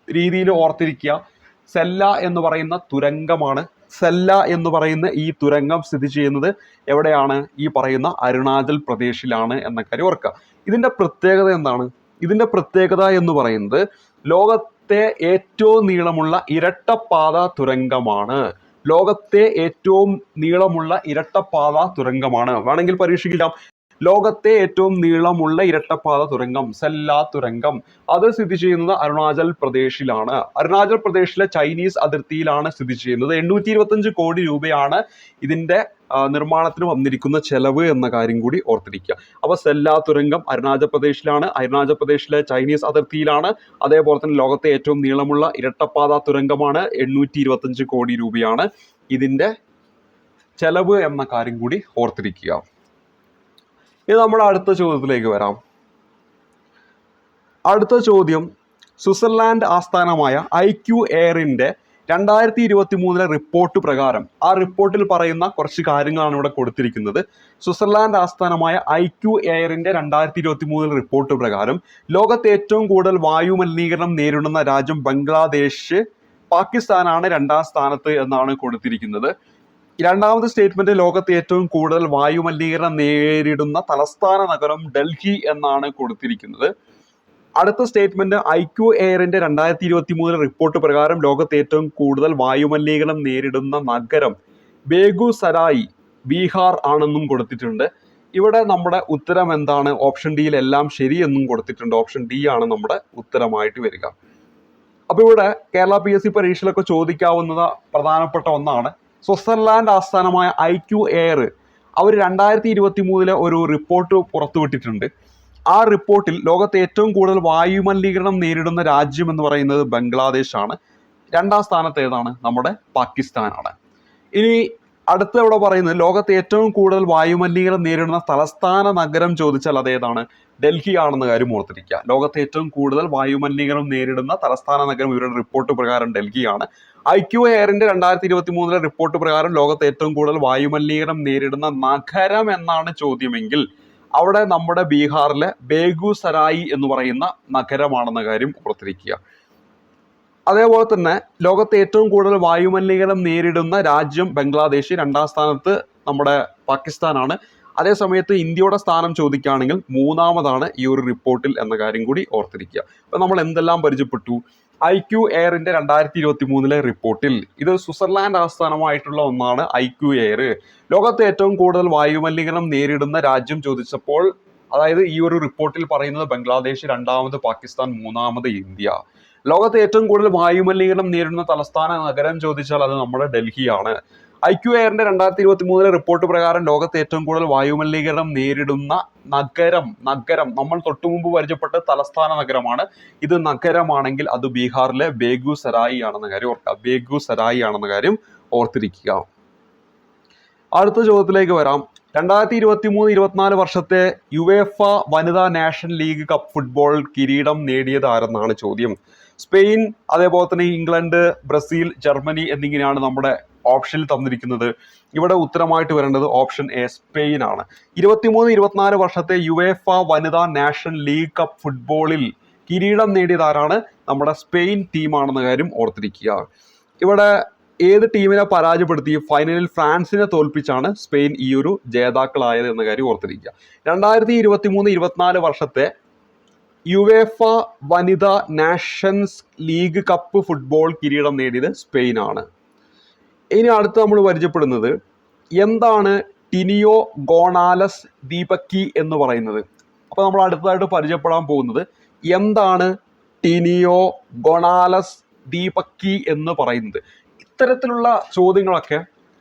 രീതിയിൽ ഓർത്തിരിക്കുക. സെല്ല എന്ന് പറയുന്ന തുരങ്കമാണ്. സെല്ല എന്ന് പറയുന്ന ഈ തുരങ്കം സ്ഥിതി ചെയ്യുന്നത് എവിടെയാണ്? ഈ പറയുന്ന അരുണാചൽ പ്രദേശിലാണ് എന്ന കാര്യം ഓർക്കുക. ഇതിന്റെ പ്രത്യേകത എന്താണ്? ഇതിന്റെ പ്രത്യേകത എന്ന് പറയുന്നത് ലോകത്തെ ഏറ്റവും നീളമുള്ള ഇരട്ടപ്പാത തുരങ്കമാണ്. ലോകത്തെ ഏറ്റവും നീളമുള്ള ഇരട്ടപ്പാത തുരങ്കമാണ്. വേണമെങ്കിൽ പരീക്ഷിക്കാം. ലോകത്തെ ഏറ്റവും നീളമുള്ള ഇരട്ടപ്പാത തുരങ്കം, സെല്ല തുരങ്കം, അത് സ്ഥിതി ചെയ്യുന്നത് അരുണാചൽ പ്രദേശിലാണ്. അരുണാചൽ പ്രദേശിലെ ചൈനീസ് അതിർത്തിയിലാണ് സ്ഥിതി ചെയ്യുന്നത്. 825 കോടി രൂപയാണ് ഇതിന്റെ നിർമ്മാണത്തിന് വന്നിരിക്കുന്ന ചെലവ് എന്ന കാര്യം കൂടി ഓർത്തിരിക്കുക. അപ്പൊ സെല്ല തുരങ്കം അരുണാചൽ പ്രദേശിലാണ്. അരുണാചൽ പ്രദേശിലെ ചൈനീസ് അതിർത്തിയിലാണ്. അതേപോലെ തന്നെ ലോകത്തെ ഏറ്റവും നീളമുള്ള ഇരട്ടപ്പാത തുരങ്കമാണ്. 825 കോടി രൂപയാണ് ഇതിന്റെ ചെലവ് എന്ന കാര്യം കൂടി ഓർത്തിരിക്കുക. ഇനി നമ്മൾ അടുത്ത ചോദ്യത്തിലേക്ക് വരാം. അടുത്ത ചോദ്യം, സ്വിറ്റ്സർലാൻഡ് ആസ്ഥാനമായ IQ എയറിന്റെ 2023 റിപ്പോർട്ട് പ്രകാരം, ആ റിപ്പോർട്ടിൽ പറയുന്ന കുറച്ച് കാര്യങ്ങളാണ് ഇവിടെ കൊടുത്തിരിക്കുന്നത്. സ്വിറ്റ്സർലാൻഡ് ആസ്ഥാനമായ IQ എയറിന്റെ 2023 റിപ്പോർട്ട് പ്രകാരം ലോകത്തെ ഏറ്റവും കൂടുതൽ വായു മലിനീകരണം നേരിടുന്ന രാജ്യം ബംഗ്ലാദേശ്, പാകിസ്ഥാനാണ് 2ാം സ്ഥാനത്ത് എന്നാണ് കൊടുത്തിരിക്കുന്നത്. രണ്ടാമത്തെ സ്റ്റേറ്റ്മെന്റ് ലോകത്തെ ഏറ്റവും കൂടുതൽ വായു മലിനീകരണം നേരിടുന്ന തലസ്ഥാന നഗരം ഡൽഹി എന്നാണ് കൊടുത്തിരിക്കുന്നത്. അടുത്ത സ്റ്റേറ്റ്മെന്റ് IQ എയറിന്റെ 2023 റിപ്പോർട്ട് പ്രകാരം ലോകത്തെ ഏറ്റവും കൂടുതൽ വായു മലിനീകരണം നേരിടുന്ന നഗരം ബേഗുസരായ്, ബീഹാർ ആണെന്നും കൊടുത്തിട്ടുണ്ട്. ഇവിടെ നമ്മുടെ ഉത്തരം എന്താണ്? ഓപ്ഷൻ ഡിയിൽ എല്ലാം ശരി എന്നും കൊടുത്തിട്ടുണ്ട്. ഓപ്ഷൻ ഡി ആണ് നമ്മുടെ ഉത്തരമായിട്ട് വരിക. അപ്പൊ ഇവിടെ കേരള PSC പരീക്ഷയിലൊക്കെ ചോദിക്കാവുന്ന പ്രധാനപ്പെട്ട ഒന്നാണ്. സ്വിറ്റ്സർലാൻഡ് ആസ്ഥാനമായ IQ എയർ അവർ 2023 ഒരു റിപ്പോർട്ട് പുറത്തുവിട്ടിട്ടുണ്ട്. ആ റിപ്പോർട്ടിൽ ലോകത്തെ ഏറ്റവും കൂടുതൽ വായു മലിനീകരണം നേരിടുന്ന രാജ്യം എന്ന് പറയുന്നത് ബംഗ്ലാദേശ് ആണ്. 2ാം സ്ഥാനത്ത് ഏതാണ്? നമ്മുടെ പാകിസ്ഥാനാണ്. ഇനി അടുത്ത ഇവിടെ പറയുന്നത് ലോകത്തെ ഏറ്റവും കൂടുതൽ വായു മലിനീകരണം നേരിടുന്ന തലസ്ഥാന നഗരം ചോദിച്ചാൽ അതേതാണ്? ഡൽഹി ആണെന്ന കാര്യം ഓർത്തിരിക്കുക. ലോകത്തെ ഏറ്റവും കൂടുതൽ വായു മലിനീകരണം നേരിടുന്ന തലസ്ഥാന നഗരം ഇവരുടെ റിപ്പോർട്ട് പ്രകാരം ഡൽഹിയാണ്. IQ എയറിന്റെ 2023 റിപ്പോർട്ട് പ്രകാരം ലോകത്തെ ഏറ്റവും കൂടുതൽ വായു മലിനീകരണം നേരിടുന്ന നഗരം എന്നാണ് ചോദ്യമെങ്കിൽ അവിടെ നമ്മുടെ ബീഹാറിലെ ബേഗുസരായി എന്ന് പറയുന്ന നഗരമാണെന്ന കാര്യം ഓർത്തിരിക്കുക. അതേപോലെ തന്നെ ലോകത്തെ ഏറ്റവും കൂടുതൽ വായു മലിനീകരണം നേരിടുന്ന രാജ്യം ബംഗ്ലാദേശ്, 2ാം സ്ഥാനത്ത് നമ്മുടെ പാകിസ്ഥാനാണ്. അതേസമയത്ത് ഇന്ത്യയുടെ സ്ഥാനം ചോദിക്കുകയാണെങ്കിൽ 3ാമതാണ് ഈ ഒരു റിപ്പോർട്ടിൽ എന്ന കാര്യം കൂടി ഓർത്തിരിക്കുക. അപ്പൊ നമ്മൾ എന്തെല്ലാം പരിചയപ്പെട്ടു? IQ എയറിന്റെ 2023 റിപ്പോർട്ടിൽ ഇത് സ്വിറ്റ്സർലാൻഡ് ആസ്ഥാനമായിട്ടുള്ള ഒന്നാണ് IQ എയർ. ലോകത്തെ ഏറ്റവും കൂടുതൽ വായു മലിനീകരണം നേരിടുന്ന രാജ്യം ചോദിച്ചപ്പോൾ, അതായത് ഈ ഒരു റിപ്പോർട്ടിൽ പറയുന്നത് ബംഗ്ലാദേശ്, 2ാമത് പാകിസ്ഥാൻ, 3ാമത് ഇന്ത്യ. ലോകത്തെ ഏറ്റവും കൂടുതൽ വായു മലിനീകരണം നേരിടുന്ന തലസ്ഥാന നഗരം ചോദിച്ചാൽ അത് നമ്മുടെ ഡൽഹിയാണ്. IQ എയറിന്റെ 2023 റിപ്പോർട്ട് പ്രകാരം ലോകത്തെ ഏറ്റവും കൂടുതൽ വായു മലിനീകരണം നേരിടുന്ന നഗരം നമ്മൾ തൊട്ടുമുമ്പ് പരിചയപ്പെട്ട തലസ്ഥാന നഗരമാണ്. ഇത് നഗരമാണെങ്കിൽ അത് ബീഹാറിലെ ബേഗുസരായി ആണെന്ന കാര്യം ഓർക്കുക. ബേഗുസരായി ആണെന്ന കാര്യം ഓർത്തിരിക്കുക. അടുത്ത ചോദ്യത്തിലേക്ക് വരാം. 2023-24 വർഷത്തെ യുവേഫ വനിതാ നാഷണൽ ലീഗ് കപ്പ് ഫുട്ബോൾ കിരീടം നേടിയത് ആരെന്നാണ് ചോദ്യം. സ്പെയിൻ, അതേപോലെ തന്നെ ഇംഗ്ലണ്ട്, ബ്രസീൽ, ജർമ്മനി എന്നിങ്ങനെയാണ് നമ്മുടെ ഓപ്ഷനിൽ തന്നിരിക്കുന്നത്. ഇവിടെ ഉത്തരമായിട്ട് വരേണ്ടത് ഓപ്ഷൻ എ, സ്പെയിൻ ആണ്. 23-24 വർഷത്തെ യുവേഫ വനിതാ നാഷണൽ ലീഗ് കപ്പ് ഫുട്ബോളിൽ കിരീടം നേടിയത് ആരാണ്? നമ്മുടെ സ്പെയിൻ ടീമാണെന്ന കാര്യം ഓർത്തിരിക്കുക. ഇവിടെ ഏത് ടീമിനെ പരാജയപ്പെടുത്തി? ഫൈനലിൽ ഫ്രാൻസിനെ തോൽപ്പിച്ചാണ് സ്പെയിൻ ഈ ഒരു ജേതാക്കളായത് എന്ന കാര്യം ഓർത്തിരിക്കുക. 2023-24 വർഷത്തെ യുവേഫ വനിതാ നാഷൻസ് ലീഗ് കപ്പ് ഫുട്ബോൾ കിരീടം നേടിയത് സ്പെയിൻ ആണ്. ഇനി അടുത്ത് നമ്മൾ പരിചയപ്പെടുന്നത് എന്താണ് ടിനിയോ ഗോണാലസ് ദീപക്കി എന്ന് പറയുന്നത്? അപ്പോൾ നമ്മൾ അടുത്തതായിട്ട് പരിചയപ്പെടാൻ പോകുന്നത് എന്താണ് ടീനിയോ ഗൊണാലസ് ദീപക്കി എന്ന് പറയുന്നത്. ഇത്തരത്തിലുള്ള ചോദ്യങ്ങളൊക്കെ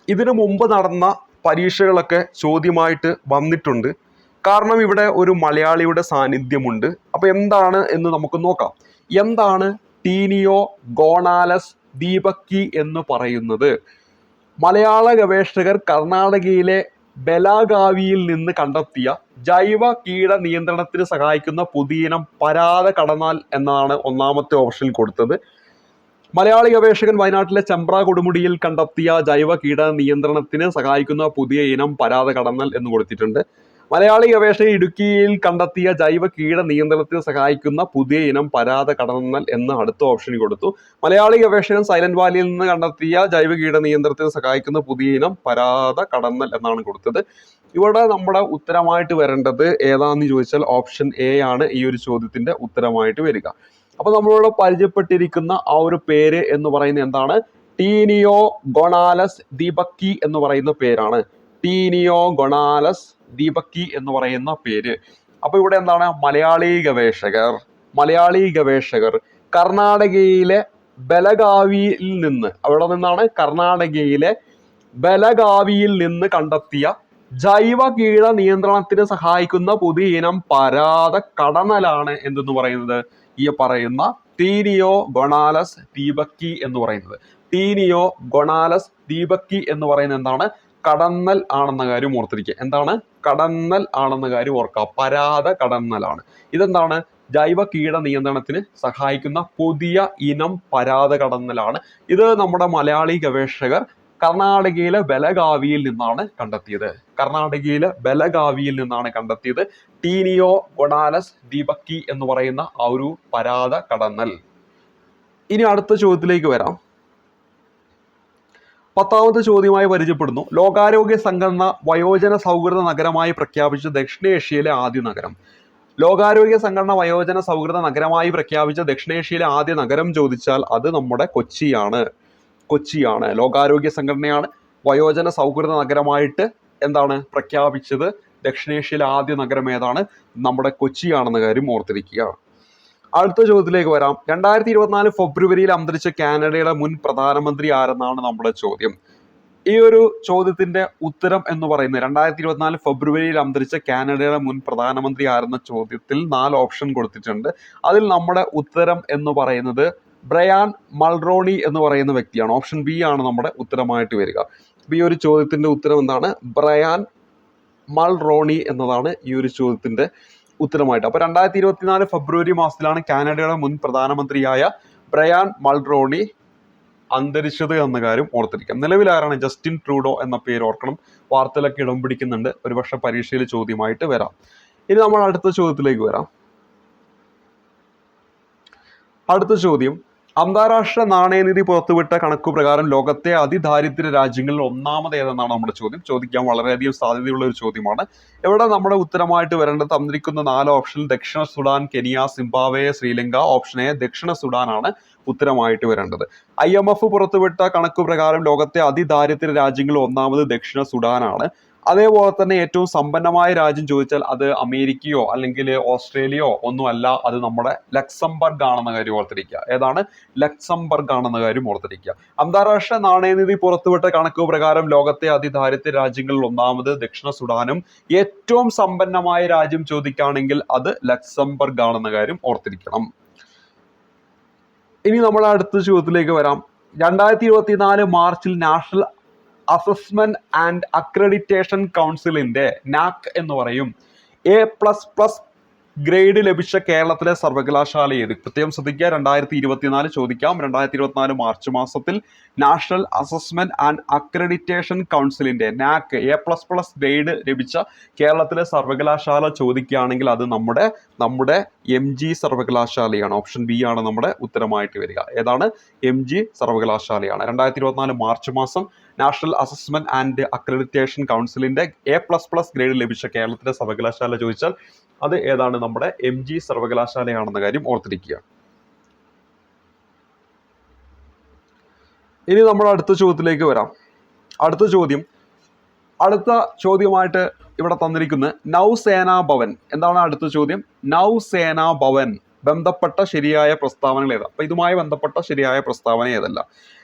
ഇതിനു മുമ്പ് നടന്ന പരീക്ഷകളൊക്കെ ചോദ്യമായിട്ട് വന്നിട്ടുണ്ട്. കാരണം ഇവിടെ ഒരു മലയാളിയുടെ സാന്നിധ്യമുണ്ട്. അപ്പോൾ എന്താണ് എന്ന് നമുക്ക് നോക്കാം. എന്താണ് ടീനിയോ ഗോണാലസ് ദീപക്കി എന്ന് പറയുന്നത്? മലയാള ഗവേഷകർ കർണാടകയിലെ ബെലഗാവിയിൽ നിന്ന് കണ്ടെത്തിയ ജൈവ കീട നിയന്ത്രണത്തിന് സഹായിക്കുന്ന പുതിയിനം പരാത കടന്നാൽ എന്നാണ് ഒന്നാമത്തെ ഓപ്ഷനിൽ കൊടുത്തത്. മലയാളി ഗവേഷകൻ വയനാട്ടിലെ ചെമ്പ്ര കൊടുമുടിയിൽ കണ്ടെത്തിയ ജൈവ കീട നിയന്ത്രണത്തിന് സഹായിക്കുന്ന പുതിയ ഇനം പരാത കടന്നൽ എന്ന് കൊടുത്തിട്ടുണ്ട്. മലയാളി ഗവേഷകൻ ഇടുക്കിയിൽ കണ്ടെത്തിയ ജൈവ കീട നിയന്ത്രണത്തിന് സഹായിക്കുന്ന പുതിയ ഇനം പരാത കടന്നൽ എന്ന് അടുത്ത ഓപ്ഷനിൽ കൊടുത്തു. മലയാളി ഗവേഷകൻ സൈലന്റ് വാലിയിൽ നിന്ന് കണ്ടെത്തിയ ജൈവ കീട നിയന്ത്രണത്തിന് സഹായിക്കുന്ന പുതിയ ഇനം പരാത കടന്നൽ എന്നാണ് കൊടുത്തത്. ഇവിടെ നമ്മുടെ ഉത്തരമായിട്ട് വരേണ്ടത് ഏതാണെന്ന് ചോദിച്ചാൽ ഓപ്ഷൻ എ ആണ് ഈ ഒരു ചോദ്യത്തിന്റെ ഉത്തരമായിട്ട് വരിക. അപ്പൊ നമ്മളോട് പരിചയപ്പെട്ടിരിക്കുന്ന ആ ഒരു പേര് എന്ന് പറയുന്നത് എന്താണ്? ടീനിയോ ഗൊണാലസ് ദീപക്കി എന്ന് പറയുന്ന പേരാണ്. ടീനിയോ ഗൊണാലസ് ദീപക്കി എന്ന് പറയുന്ന പേര്. അപ്പൊ ഇവിടെ എന്താണ്? മലയാളി ഗവേഷകർ കർണാടകയിലെ ബെലഗാവിയിൽ നിന്ന്, അവിടെ നിന്നാണ് കർണാടകയിലെ ബെലഗാവിയിൽ നിന്ന് കണ്ടെത്തിയ ജൈവ കീട നിയന്ത്രണത്തിന് സഹായിക്കുന്ന പുതിയ ഇനം പരാത കടന്നലാണ് എന്തെന്ന് പറയുന്നത്, ഈ പറയുന്ന ടീനിയോ ഗൊണാലസ് ദീപക്കി എന്ന് പറയുന്നത്. ടീനിയോ ഗൊണാലസ് ദീപക്കി എന്ന് പറയുന്നത് എന്താണ്? കടന്നൽ ആണെന്ന കാര്യം ഓർത്തിരിക്കുക. എന്താണ്? കടന്നൽ ആണെന്ന കാര്യം ഓർക്കുക. പരാത കടന്നലാണ്. ഇതെന്താണ്? ജൈവ കീട നിയന്ത്രണത്തിന് സഹായിക്കുന്ന പുതിയ ഇനം പരാത കടന്നലാണ്. ഇത് നമ്മുടെ മലയാളി ഗവേഷകർ കർണാടകയിലെ ബെലഗാവിയിൽ നിന്നാണ് കണ്ടെത്തിയത്. ടീനിയോ ഗൊണാലസ് ദീപക്കി എന്ന് പറയുന്ന ആ ഒരു പരാത കടന്നൽ. ഇനി അടുത്ത ചോദ്യത്തിലേക്ക് വരാം. 10ാമത്തെ ചോദ്യമായി പരിചയപ്പെടുന്നു. ലോകാരോഗ്യ സംഘടന വയോജന സൗഹൃദ നഗരമായി പ്രഖ്യാപിച്ച ദക്ഷിണേഷ്യയിലെ ആദ്യ നഗരം. ലോകാരോഗ്യ സംഘടന വയോജന സൗഹൃദ നഗരമായി പ്രഖ്യാപിച്ച ദക്ഷിണേഷ്യയിലെ ആദ്യ നഗരം ചോദിച്ചാൽ അത് നമ്മുടെ കൊച്ചിയാണ്. ലോകാരോഗ്യ സംഘടനയാണ് വയോജന സൗഹൃദ നഗരമായിട്ട് എന്താണ് പ്രഖ്യാപിച്ചത്. ദക്ഷിണേഷ്യയിലെ ആദ്യ നഗരം ഏതാണ്? നമ്മുടെ കൊച്ചിയാണെന്ന കാര്യം ഓർത്തിരിക്കുക. അടുത്ത ചോദ്യത്തിലേക്ക് വരാം. 2024 ഫെബ്രുവരിയിൽ അന്തരിച്ച കാനഡയുടെ മുൻ പ്രധാനമന്ത്രി ആരെന്നാണ് നമ്മുടെ ചോദ്യം. ഈ ഒരു ചോദ്യത്തിന്റെ ഉത്തരം എന്ന് പറയുന്നത് 2024 ഫെബ്രുവരിയിൽ അന്തരിച്ച കാനഡയുടെ മുൻ പ്രധാനമന്ത്രി ആരെന്ന ചോദ്യത്തിൽ 4 ഓപ്ഷൻ കൊടുത്തിട്ടുണ്ട്. അതിൽ നമ്മുടെ ഉത്തരം എന്ന് പറയുന്നത് ബ്രയാൻ മൾറോണി എന്ന് പറയുന്ന വ്യക്തിയാണ്. ഓപ്ഷൻ ബി ആണ് നമ്മുടെ ഉത്തരമായിട്ട് വരിക. ഈ ഒരു ചോദ്യത്തിന്റെ ഉത്തരം എന്താണ്? ബ്രയാൻ മൾറോണി എന്നതാണ് ഈ ഒരു ചോദ്യത്തിന്റെ ഉത്തരമായിട്ട്. അപ്പൊ 2024 ഫെബ്രുവരി മാസത്തിലാണ് കാനഡയുടെ മുൻ പ്രധാനമന്ത്രിയായ ബ്രയാൻ മൾറോണി അന്തരിച്ചത് എന്ന കാര്യം ഓർത്തിരിക്കാം. നിലവിൽ ആരാണ്? ജസ്റ്റിൻ ട്രൂഡോ എന്ന പേര് ഓർക്കണം. വാർത്തയിലൊക്കെ ഇടം പിടിക്കുന്നുണ്ട്. ഒരുപക്ഷെ പരീക്ഷയിൽ ചോദ്യമായിട്ട് വരാം. ഇനി നമ്മൾ അടുത്ത ചോദ്യത്തിലേക്ക് വരാം. അടുത്ത ചോദ്യം, അന്താരാഷ്ട്ര നാണയനിധി പുറത്തുവിട്ട കണക്കു പ്രകാരം ലോകത്തെ അതിദാരിദ്ര്യ രാജ്യങ്ങളിൽ ഒന്നാമത് ഏതെന്നാണ് നമ്മുടെ ചോദ്യം. ചോദിക്കാൻ വളരെയധികം സാധ്യതയുള്ള ഒരു ചോദ്യമാണ്. ഇവിടെ നമ്മുടെ ഉത്തരമായിട്ട് വരേണ്ടത് തന്നിരിക്കുന്ന 4 ഓപ്ഷനിൽ ദക്ഷിണ Sudan, Kenya, Zimbabwe, Sri Lanka. Option A ദക്ഷിണ സുഡാനാണ് ഉത്തരമായിട്ട് വരേണ്ടത്. IMF പുറത്തുവിട്ട കണക്കു പ്രകാരം ലോകത്തെ അതിദാരിദ്ര്യ രാജ്യങ്ങളിൽ ഒന്നാമത് ദക്ഷിണ സുഡാനാണ്. അതേപോലെ തന്നെ ഏറ്റവും സമ്പന്നമായ രാജ്യം ചോദിച്ചാൽ അത് അമേരിക്കയോ അല്ലെങ്കിൽ ഓസ്ട്രേലിയയോ ഒന്നുമല്ല, അത് നമ്മുടെ ലക്സംബർഗ് ആണെന്ന കാര്യം ഓർത്തിരിക്കുക. ഏതാണ്? ലക്സംബർഗ് ആണെന്ന കാര്യം ഓർത്തിരിക്കുക. അന്താരാഷ്ട്ര നാണയനിധി പുറത്തുവിട്ട കണക്കു പ്രകാരം ലോകത്തെ അതിദാരിദ്ര്യ രാജ്യങ്ങളിൽ ഒന്നാമത് ദക്ഷിണ സുഡാനും ഏറ്റവും സമ്പന്നമായ രാജ്യം ചോദിക്കുകയാണെങ്കിൽ അത് ലക്സംബർഗ് ആണെന്ന കാര്യം ഓർത്തിരിക്കണം. ഇനി നമ്മൾ അടുത്ത ചോദ്യത്തിലേക്ക് വരാം. 2024 മാർച്ചിൽ നാഷണൽ അസസ്മെന്റ് ആൻഡ് അക്രഡിറ്റേഷൻ കൗൺസിലിന്റെ NAAC എന്ന് പറയും A++ ഗ്രേഡ് ലഭിച്ച കേരളത്തിലെ സർവകലാശാല ഏത്? പ്രത്യേകം ശ്രദ്ധിക്കുക. 2024 ചോദിക്കാം. 2024 മാർച്ച് മാസത്തിൽ നാഷണൽ അസസ്മെന്റ് ആൻഡ് അക്രഡിറ്റേഷൻ കൗൺസിലിന്റെ NAAC A++ ഗ്രേഡ് ലഭിച്ച കേരളത്തിലെ സർവകലാശാല ചോദിക്കുകയാണെങ്കിൽ അത് നമ്മുടെ MG സർവകലാശാലയാണ്. ഓപ്ഷൻ ബി ആണ് നമ്മുടെ ഉത്തരമായിട്ട് വരിക. ഏതാണ്? MG സർവകലാശാലയാണ്. 2024 മാർച്ച് മാസം നാഷണൽ അസസ്മെന്റ് ആൻഡ് അക്രഡിറ്റേഷൻ കൗൺസിലിന്റെ A++ ഗ്രേഡ് ലഭിച്ച കേരളത്തിലെ സർവകലാശാല ചോദിച്ചാൽ അത് ഏതാണ്? നമ്മുടെ MG സർവകലാശാലയാണെന്ന കാര്യം ഓർത്തിരിക്കുക. ഇനി നമ്മൾ അടുത്ത ചോദ്യത്തിലേക്ക് വരാം. അടുത്ത ചോദ്യമായിട്ട് ഇവിടെ തന്നിരിക്കുന്ന നൗസേനാ ഭവൻ എന്താണ് അടുത്ത ചോദ്യം. നൗസേനാ ഭവൻ ബന്ധപ്പെട്ട ശരിയായ പ്രസ്താവനകൾ ഏതാ? അപ്പൊ ഇതുമായി ബന്ധപ്പെട്ട ശരിയായ പ്രസ്താവന ഏതല്ല?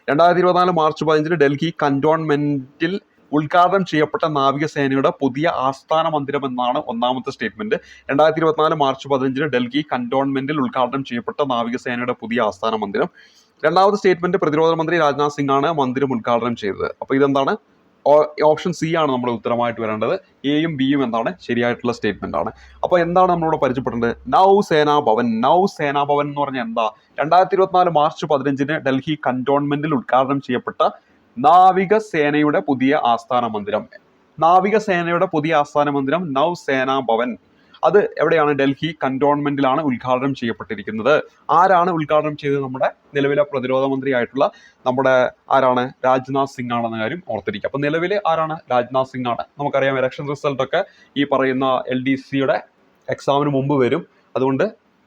2024 മാർച്ച് 15 ഡൽഹി കന്റോൺമെന്റിൽ ഉദ്ഘാടനം ചെയ്യപ്പെട്ട നാവികസേനയുടെ പുതിയ ആസ്ഥാന മന്ദിരം എന്നാണ് ഒന്നാമത്തെ സ്റ്റേറ്റ്മെന്റ്. 2024 മാർച്ച് 15 ഡൽഹി കന്റോൺമെന്റിൽ ഉദ്ഘാടനം ചെയ്യപ്പെട്ട നാവികസേനയുടെ പുതിയ ആസ്ഥാന മന്ദിരം. രണ്ടാമത്തെ സ്റ്റേറ്റ്മെന്റ് പ്രതിരോധ മന്ത്രി രാജ്നാഥ് സിംഗ് ആണ് മന്ദിരം ഉദ്ഘാടനം ചെയ്തത്. അപ്പൊ ഇതെന്താണ്? ഓപ്ഷൻ സി ആണ് നമ്മുടെ ഉത്തരമായിട്ട് വരേണ്ടത്. എയും ബിയും എന്താണ് ശരിയായിട്ടുള്ള സ്റ്റേറ്റ്മെന്റ് ആണ്. അപ്പോൾ എന്താണ് നമ്മളിവിടെ പരിചയപ്പെടേണ്ടത്? നൗസേനാ ഭവൻ. നൗസേനാ ഭവൻ എന്ന് പറഞ്ഞാൽ എന്താ? 2024 മാർച്ച് 15 ഡൽഹി കന്റോൺമെന്റിൽ ഉദ്ഘാടനം ചെയ്യപ്പെട്ട നാവികസേനയുടെ പുതിയ ആസ്ഥാന മന്ദിരം. നാവികസേനയുടെ പുതിയ ആസ്ഥാന മന്ദിരം നൗസേനാ ഭവൻ. അത് എവിടെയാണ്? ഡൽഹി കന്റോൺമെന്റിലാണ് ഉദ്ഘാടനം ചെയ്യപ്പെട്ടിരിക്കുന്നത്. ആരാണ് ഉദ്ഘാടനം ചെയ്തത്? നമ്മുടെ നിലവിലെ പ്രതിരോധ മന്ത്രി ആയിട്ടുള്ള നമ്മുടെ ആരാണ്? രാജ്നാഥ് സിംഗ് ആണെന്ന കാര്യം ഓർത്തിരിക്കുക. അപ്പൊ നിലവിൽ ആരാണ്? രാജ്നാഥ് സിംഗ് ആണ്. നമുക്കറിയാം ഇലക്ഷൻ റിസൾട്ട് ഒക്കെ ഈ പറയുന്ന LDCയുടെ എക്സാമിന് മുമ്പ് വരും. അതുകൊണ്ട്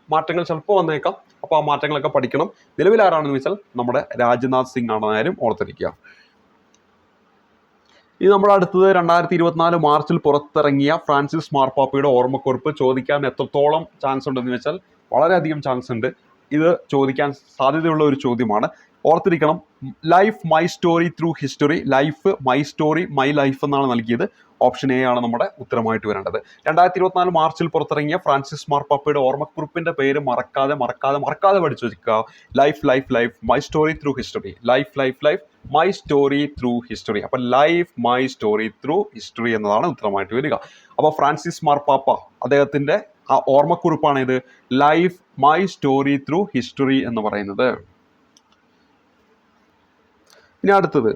മാറ്റങ്ങൾ ചിലപ്പോൾ വന്നേക്കാം. അപ്പോൾ ആ മാറ്റങ്ങളൊക്കെ പഠിക്കണം. നിലവിൽ ആരാണെന്ന് വെച്ചാൽ നമ്മുടെ രാജ്നാഥ് സിംഗ് ആണെന്ന കാര്യം ഓർത്തിരിക്കുക. ഇനി നമ്മുടെ അടുത്തത് 2024 മാർച്ചിൽ പുറത്തിറങ്ങിയ ഫ്രാൻസിസ് മാർപ്പാപ്പയുടെ ഓർമ്മക്കുറിപ്പ് ചോദിക്കാൻ എത്രത്തോളം ചാൻസ് ഉണ്ടെന്ന് വെച്ചാൽ വളരെയധികം ചാൻസ് ഉണ്ട്. ഇത് ചോദിക്കാൻ സാധ്യതയുള്ള ഒരു ചോദ്യമാണ്. ഓർത്തിരിക്കണം, life my story through history. Life my story my life എന്നാണ് നൽകിയത്. ഓപ്ഷൻ എ ആണ് നമ്മുടെ ഉത്തരമായിട്ട് വരേണ്ടത്. 2024 മാർച്ചിൽ പുറത്തിറങ്ങിയ ഫ്രാൻസിസ് മാർപ്പാപ്പയുടെ ഓർമ്മക്കുറിപ്പിന്റെ പേര് മറക്കാതെ പഠിച്ചു വെക്കുക. Life life life my story through history. Life life life my story through history. അപ്പൊ life my story through history എന്നതാണ് ഉത്തരമായിട്ട് വരിക. അപ്പൊ ഫ്രാൻസിസ് മാർപ്പാപ്പ അദ്ദേഹത്തിന്റെ ആ ഓർമ്മക്കുറിപ്പാണ് ഇത് life my story through history എന്ന് പറയുന്നത്. ഇനി അടുത്തത്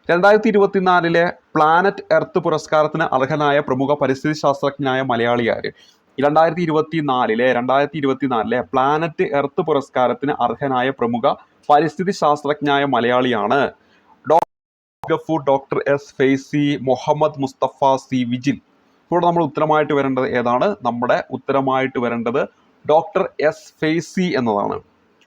2024 പ്ലാനറ്റ് എർത്ത് പുരസ്കാരത്തിന് അർഹനായ പ്രമുഖ പരിസ്ഥിതി ശാസ്ത്രജ്ഞനായ മലയാളിയാര്? 2024 പ്ലാനറ്റ് എർത്ത് പുരസ്കാരത്തിന് അർഹനായ പ്രമുഖ പരിസ്ഥിതി ശാസ്ത്രജ്ഞനായ മലയാളിയാണ് Gafoor, doctor S Faizi, Muhammad Mustafa, C Vijil. ഇവിടെ നമ്മൾ ഉത്തരമായിട്ട് വരേണ്ടത് ഏതാണ്? നമ്മുടെ ഉത്തരമായിട്ട് വരേണ്ടത് ഡോക്ടർ എസ് ഫെയ്സി എന്നതാണ്.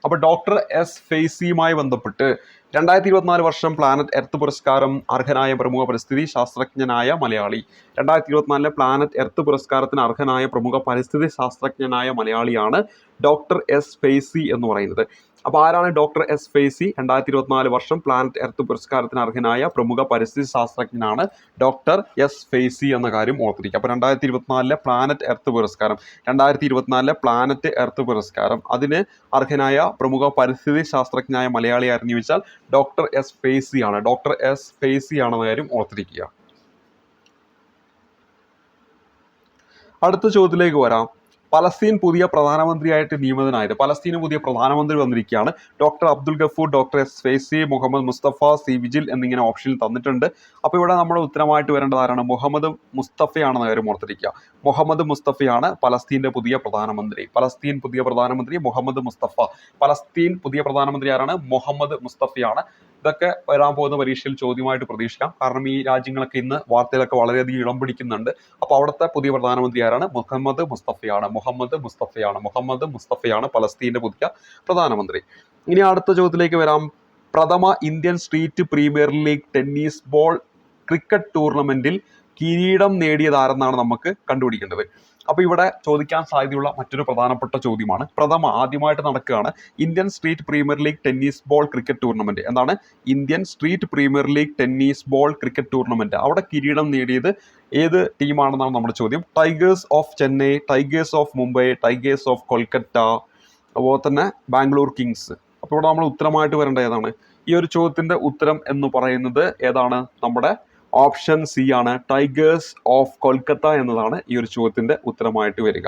അപ്പൊ ഡോക്ടർ എസ് ഫെയ്സിയുമായി ബന്ധപ്പെട്ട് 2024 വർഷം പ്ലാനറ്റ് എർത്ത് പുരസ്കാരം അർഹനായ പ്രമുഖ പരിസ്ഥിതി ശാസ്ത്രജ്ഞനായ മലയാളി. 2024 പ്ലാനറ്റ് എർത്ത് പുരസ്കാരത്തിന് അർഹനായ പ്രമുഖ പരിസ്ഥിതി ശാസ്ത്രജ്ഞനായ മലയാളിയാണ് ഡോക്ടർ എസ് ഫെയ്സി എന്ന് പറയുന്നത്. അപ്പൊ ആരാണ് ഡോക്ടർ എസ് ഫെയ്സി? 2024 വർഷം പ്ലാനറ്റ് എർത്ത് പുരസ്കാരത്തിന് അർഹനായ പ്രമുഖ പരിസ്ഥിതി ശാസ്ത്രജ്ഞനാണ് ഡോക്ടർ എസ് ഫെയ്സി എന്ന കാര്യം ഓർത്തിരിക്കുക. അപ്പൊ 2024 പ്ലാനറ്റ് എർത്ത് പുരസ്കാരം 2024 പ്ലാനറ്റ് എർത്ത് പുരസ്കാരം അതിന് അർഹനായ പ്രമുഖ പരിസ്ഥിതി ശാസ്ത്രജ്ഞനായ മലയാളി ആരെന്ന് ചോദിച്ചാൽ ഡോക്ടർ എസ് ഫെയ്സി ആണ്. ഡോക്ടർ എസ് ഫെയ്സി ആണെന്ന കാര്യം ഓർത്തിരിക്കുക. അടുത്ത ചോദ്യത്തിലേക്ക് വരാം. പലസ്തീൻ പുതിയ പ്രധാനമന്ത്രിയായിട്ട് നിയമിതനായത്. പലസ്തീന് പുതിയ പ്രധാനമന്ത്രി വന്നിരിക്കുകയാണ്. Doctor Abdul Gafoor, doctor S Faizi, Muhammad Mustafa, C Vijil എന്നിങ്ങനെ ഓപ്ഷനിൽ തന്നിട്ടുണ്ട്. അപ്പോൾ ഇവിടെ നമ്മുടെ ഉത്തരമായിട്ട് വരേണ്ടത് ആരാണ്? മുഹമ്മദ് മുസ്തഫയാണെന്ന കാര്യം ഓർത്തിരിക്കുക. മുഹമ്മദ് മുസ്തഫയാണ് പലസ്തീൻ്റെ പുതിയ പ്രധാനമന്ത്രി. പലസ്തീൻ പുതിയ പ്രധാനമന്ത്രി മുഹമ്മദ് മുസ്തഫ. പലസ്തീൻ പുതിയ പ്രധാനമന്ത്രി ആരാണ്? മുഹമ്മദ് മുസ്തഫയാണ്. ഇതൊക്കെ വരാൻ പോകുന്ന പരീക്ഷയിൽ ചോദ്യമായിട്ട് പ്രതീക്ഷിക്കാം. കാരണം ഈ രാജ്യങ്ങളൊക്കെ ഇന്ന് വാർത്തയിലൊക്കെ വളരെയധികം ഇടം പിടിക്കുന്നുണ്ട്. അപ്പോൾ അവിടുത്തെ പുതിയ പ്രധാനമന്ത്രി ആരാണ്? മുഹമ്മദ് മുസ്തഫയാണ്. മുഹമ്മദ് മുസ്തഫയാണ് പലസ്തീൻ്റെ പുതിയ പ്രധാനമന്ത്രി. ഇനി അടുത്ത ചോദ്യത്തിലേക്ക് വരാം. പ്രഥമ Indian street premier league tennis ball cricket ടൂർണമെന്റിൽ കിരീടം നേടിയതാരെന്നാണ് നമുക്ക് കണ്ടുപിടിക്കേണ്ടത്. അപ്പോൾ ഇവിടെ ചോദിക്കാൻ സാധ്യതയുള്ള മറ്റൊരു പ്രധാനപ്പെട്ട ചോദ്യമാണ്. ആദ്യമായിട്ട് നടക്കുകയാണ് Indian street premier league tennis ball cricket tournament. എന്താണ്? Indian street premier league tennis ball cricket tournament. അവിടെ കിരീടം നേടിയത് ഏത് ടീമാണെന്നാണ് നമ്മുടെ ചോദ്യം. Tigers of Chennai, tigers of Mumbai, tigers of Kolkata, അതുപോലെ തന്നെ ബാംഗ്ലൂർ കിങ്സ്. അപ്പോൾ ഇവിടെ നമ്മൾ ഉത്തരമായിട്ട് വരേണ്ട ഏതാണ്? ഈ ഒരു ചോദ്യത്തിന്റെ ഉത്തരം എന്ന് പറയുന്നത് ഏതാണ്? നമ്മുടെ ഓപ്ഷൻ സി ആണ്. ടൈഗേഴ്സ് ഓഫ് കൊൽക്കത്ത എന്നതാണ് ഈ ഒരു ചോദ്യത്തിന്റെ ഉത്തരമായിട്ട് വരിക.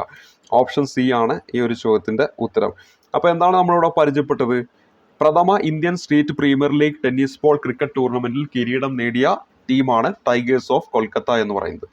ഓപ്ഷൻ സി ആണ് ഈ ഒരു ചോദ്യത്തിന്റെ ഉത്തരം. അപ്പോൾ എന്താണ് നമ്മളിവിടെ പരിചയപ്പെട്ടത്? പ്രഥമ Indian street premier league tennis ball cricket ടൂർണമെന്റിൽ കിരീടം നേടിയ ടീമാണ് ടൈഗേഴ്സ് ഓഫ് കൊൽക്കത്ത എന്ന് പറയുന്നത്.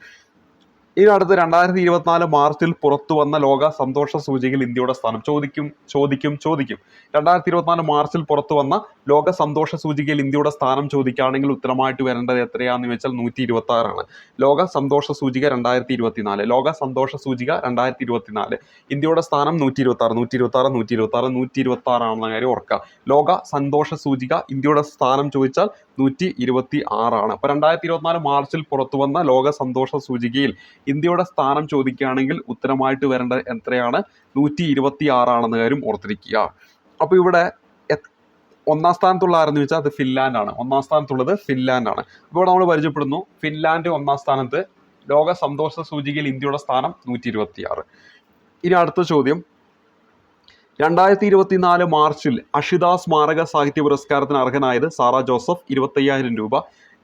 ഇനി അടുത്ത് 2024 മാർച്ചിൽ പുറത്തു വന്ന ലോക സന്തോഷ സൂചികയിൽ ഇന്ത്യയുടെ സ്ഥാനം. ചോദിക്കും 2024 മാർച്ചിൽ പുറത്തു വന്ന ലോക സന്തോഷ സൂചികയിൽ ഇന്ത്യയുടെ സ്ഥാനം ചോദിക്കുകയാണെങ്കിൽ ഉത്തരമായിട്ട് വരേണ്ടത് എത്രയാണെന്ന് വെച്ചാൽ 126 ആണ്. ലോക സന്തോഷ സൂചിക 2024, ലോക സന്തോഷ സൂചിക 2024, ഇന്ത്യയുടെ സ്ഥാനം 126 ആണെന്ന കാര്യം ഓർക്കുക. ലോക സന്തോഷ സൂചിക ഇന്ത്യയുടെ സ്ഥാനം ചോദിച്ചാൽ 126 ആണ്. അപ്പൊ 2024 മാർച്ചിൽ പുറത്തു വന്ന ലോക സന്തോഷ സൂചികയിൽ ഇന്ത്യയുടെ സ്ഥാനം ചോദിക്കുകയാണെങ്കിൽ ഉത്തരമായിട്ട് വരേണ്ടത് എത്രയാണ്? 126 ആണെന്ന കാര്യം ഓർത്തിരിക്കുക. അപ്പൊ ഇവിടെ ഒന്നാം സ്ഥാനത്തുള്ള ആരെന്ന് വെച്ചാൽ അത് ഫിൻലാൻഡ് ആണ്. ഒന്നാം സ്ഥാനത്തുള്ളത് ഫിൻലാൻഡ് ആണ്. ഇപ്പോൾ നമ്മൾ പരിചയപ്പെടുന്നു ഫിൻലാൻഡ് ഒന്നാം സ്ഥാനത്ത്, ലോക സന്തോഷ സൂചികയിൽ ഇന്ത്യയുടെ സ്ഥാനം 126. ഇനി അടുത്ത ചോദ്യം, 2024 മാർച്ചിൽ അഷിത സ്മാരക സാഹിത്യ പുരസ്കാരത്തിന് അർഹനായത് സാറ ജോസഫ്, 25,000 രൂപ.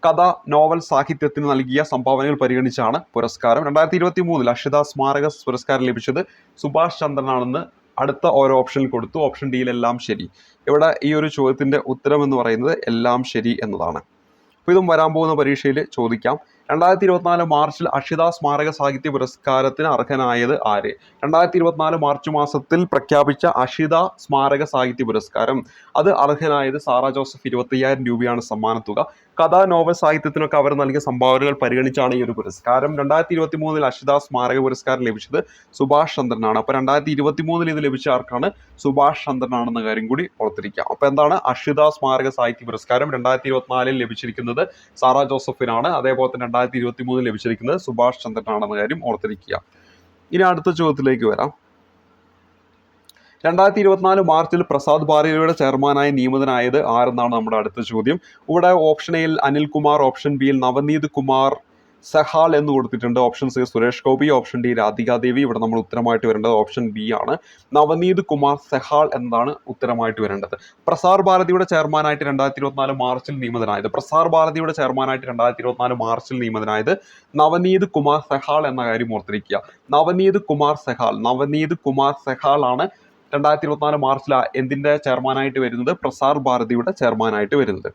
കഥ, നോവൽ സാഹിത്യത്തിന് നൽകിയ സംഭാവനകൾ പരിഗണിച്ചാണ് പുരസ്കാരം. 2023 അഷിത സ്മാരക പുരസ്കാരം ലഭിച്ചത് സുഭാഷ് ചന്ദ്രനാണെന്ന് അടുത്ത ഓരോ ഓപ്ഷനിൽ കൊടുത്തു. ഓപ്ഷൻ ഡിയിൽ എല്ലാം ശരി. ഇവിടെ ഈ ഒരു ചോദ്യത്തിന്റെ ഉത്തരം എന്ന് പറയുന്നത് എല്ലാം ശരി എന്നതാണ്. അപ്പോൾ ഇതും വരാൻ പോകുന്ന പരീക്ഷയിൽ ചോദിക്കാം. 2024 മാർച്ചിൽ അഷിത സ്മാരക സാഹിത്യ പുരസ്കാരത്തിന് അർഹനായത് ആര്? 2024 മാർച്ച് മാസത്തിൽ പ്രഖ്യാപിച്ച അഷിത സ്മാരക സാഹിത്യ പുരസ്കാരം, അത് അർഹനായത് സാറ ജോസഫ്. 25,000 രൂപയാണ് സമ്മാനത്തുക. കഥാ, നോവൽ സാഹിത്യത്തിനൊക്കെ അവർ നൽകിയ സംഭാവനകൾ പരിഗണിച്ചാണ് ഈ ഒരു പുരസ്കാരം. 2023 അഷിത സ്മാരക പുരസ്കാരം ലഭിച്ചത് സുഭാഷ് ചന്ദ്രനാണ്. അപ്പോൾ 2023 ഇത് ലഭിച്ച ആർക്കാണ്? സുഭാഷ് ചന്ദ്രനാണെന്ന കാര്യം കൂടി ഓർത്തിരിക്കാം. അപ്പോൾ എന്താണ്? അഷിത സ്മാരക സാഹിത്യ പുരസ്കാരം 2024 ലഭിച്ചിരിക്കുന്നത് സാറ ജോസഫിനാണ്. അതേപോലെ തന്നെ 2023 ലഭിച്ചിരിക്കുന്നത് സുഭാഷ് ചന്ദ്രനാണെന്ന കാര്യം ഓർത്തിരിക്കുക. ഇനി അടുത്ത ചോദ്യത്തിലേക്ക് വരാം. 2024 മാർച്ചിൽ പ്രസാർ ഭാരതിയുടെ ചെയർമാനായി നിയമിതനായത് ആരെന്നാണ് നമ്മുടെ അടുത്ത ചോദ്യം. ഇവിടെ ഓപ്ഷൻ എയിൽ അനിൽകുമാർ, ഓപ്ഷൻ ബിയിൽ നവനീത് കുമാർ സഹാൽ എന്ന് കൊടുത്തിട്ടുണ്ട്. Option C Suresh Gopi, option D Radhikadevi. ഇവിടെ നമ്മൾ ഉത്തരമായിട്ട് വരേണ്ടത് ഓപ്ഷൻ ബി ആണ്. നവനീത് കുമാർ സഹാൽ എന്നതാണ് ഉത്തരമായിട്ട് വരേണ്ടത്. പ്രസാർ ഭാരതിയുടെ ചെയർമാനായിട്ട് 2024 മാർച്ചിൽ നിയമിതനായത്, പ്രസാർ ഭാരതിയുടെ ചെയർമാനായിട്ട് 2024 മാർച്ചിൽ നിയമിതനായത് നവനീത് കുമാർ സഹാൽ എന്ന കാര്യം ഓർത്തിരിക്കുക. നവനീത് കുമാർ സഹാൽ ആണ് 2024 മാർച്ചിൽ എന്തിന്റെ ചെയർമാനായിട്ട് വരുന്നത്? പ്രസാർ ഭാരതിയുടെ ചെയർമാനായിട്ട് വരുന്നത്.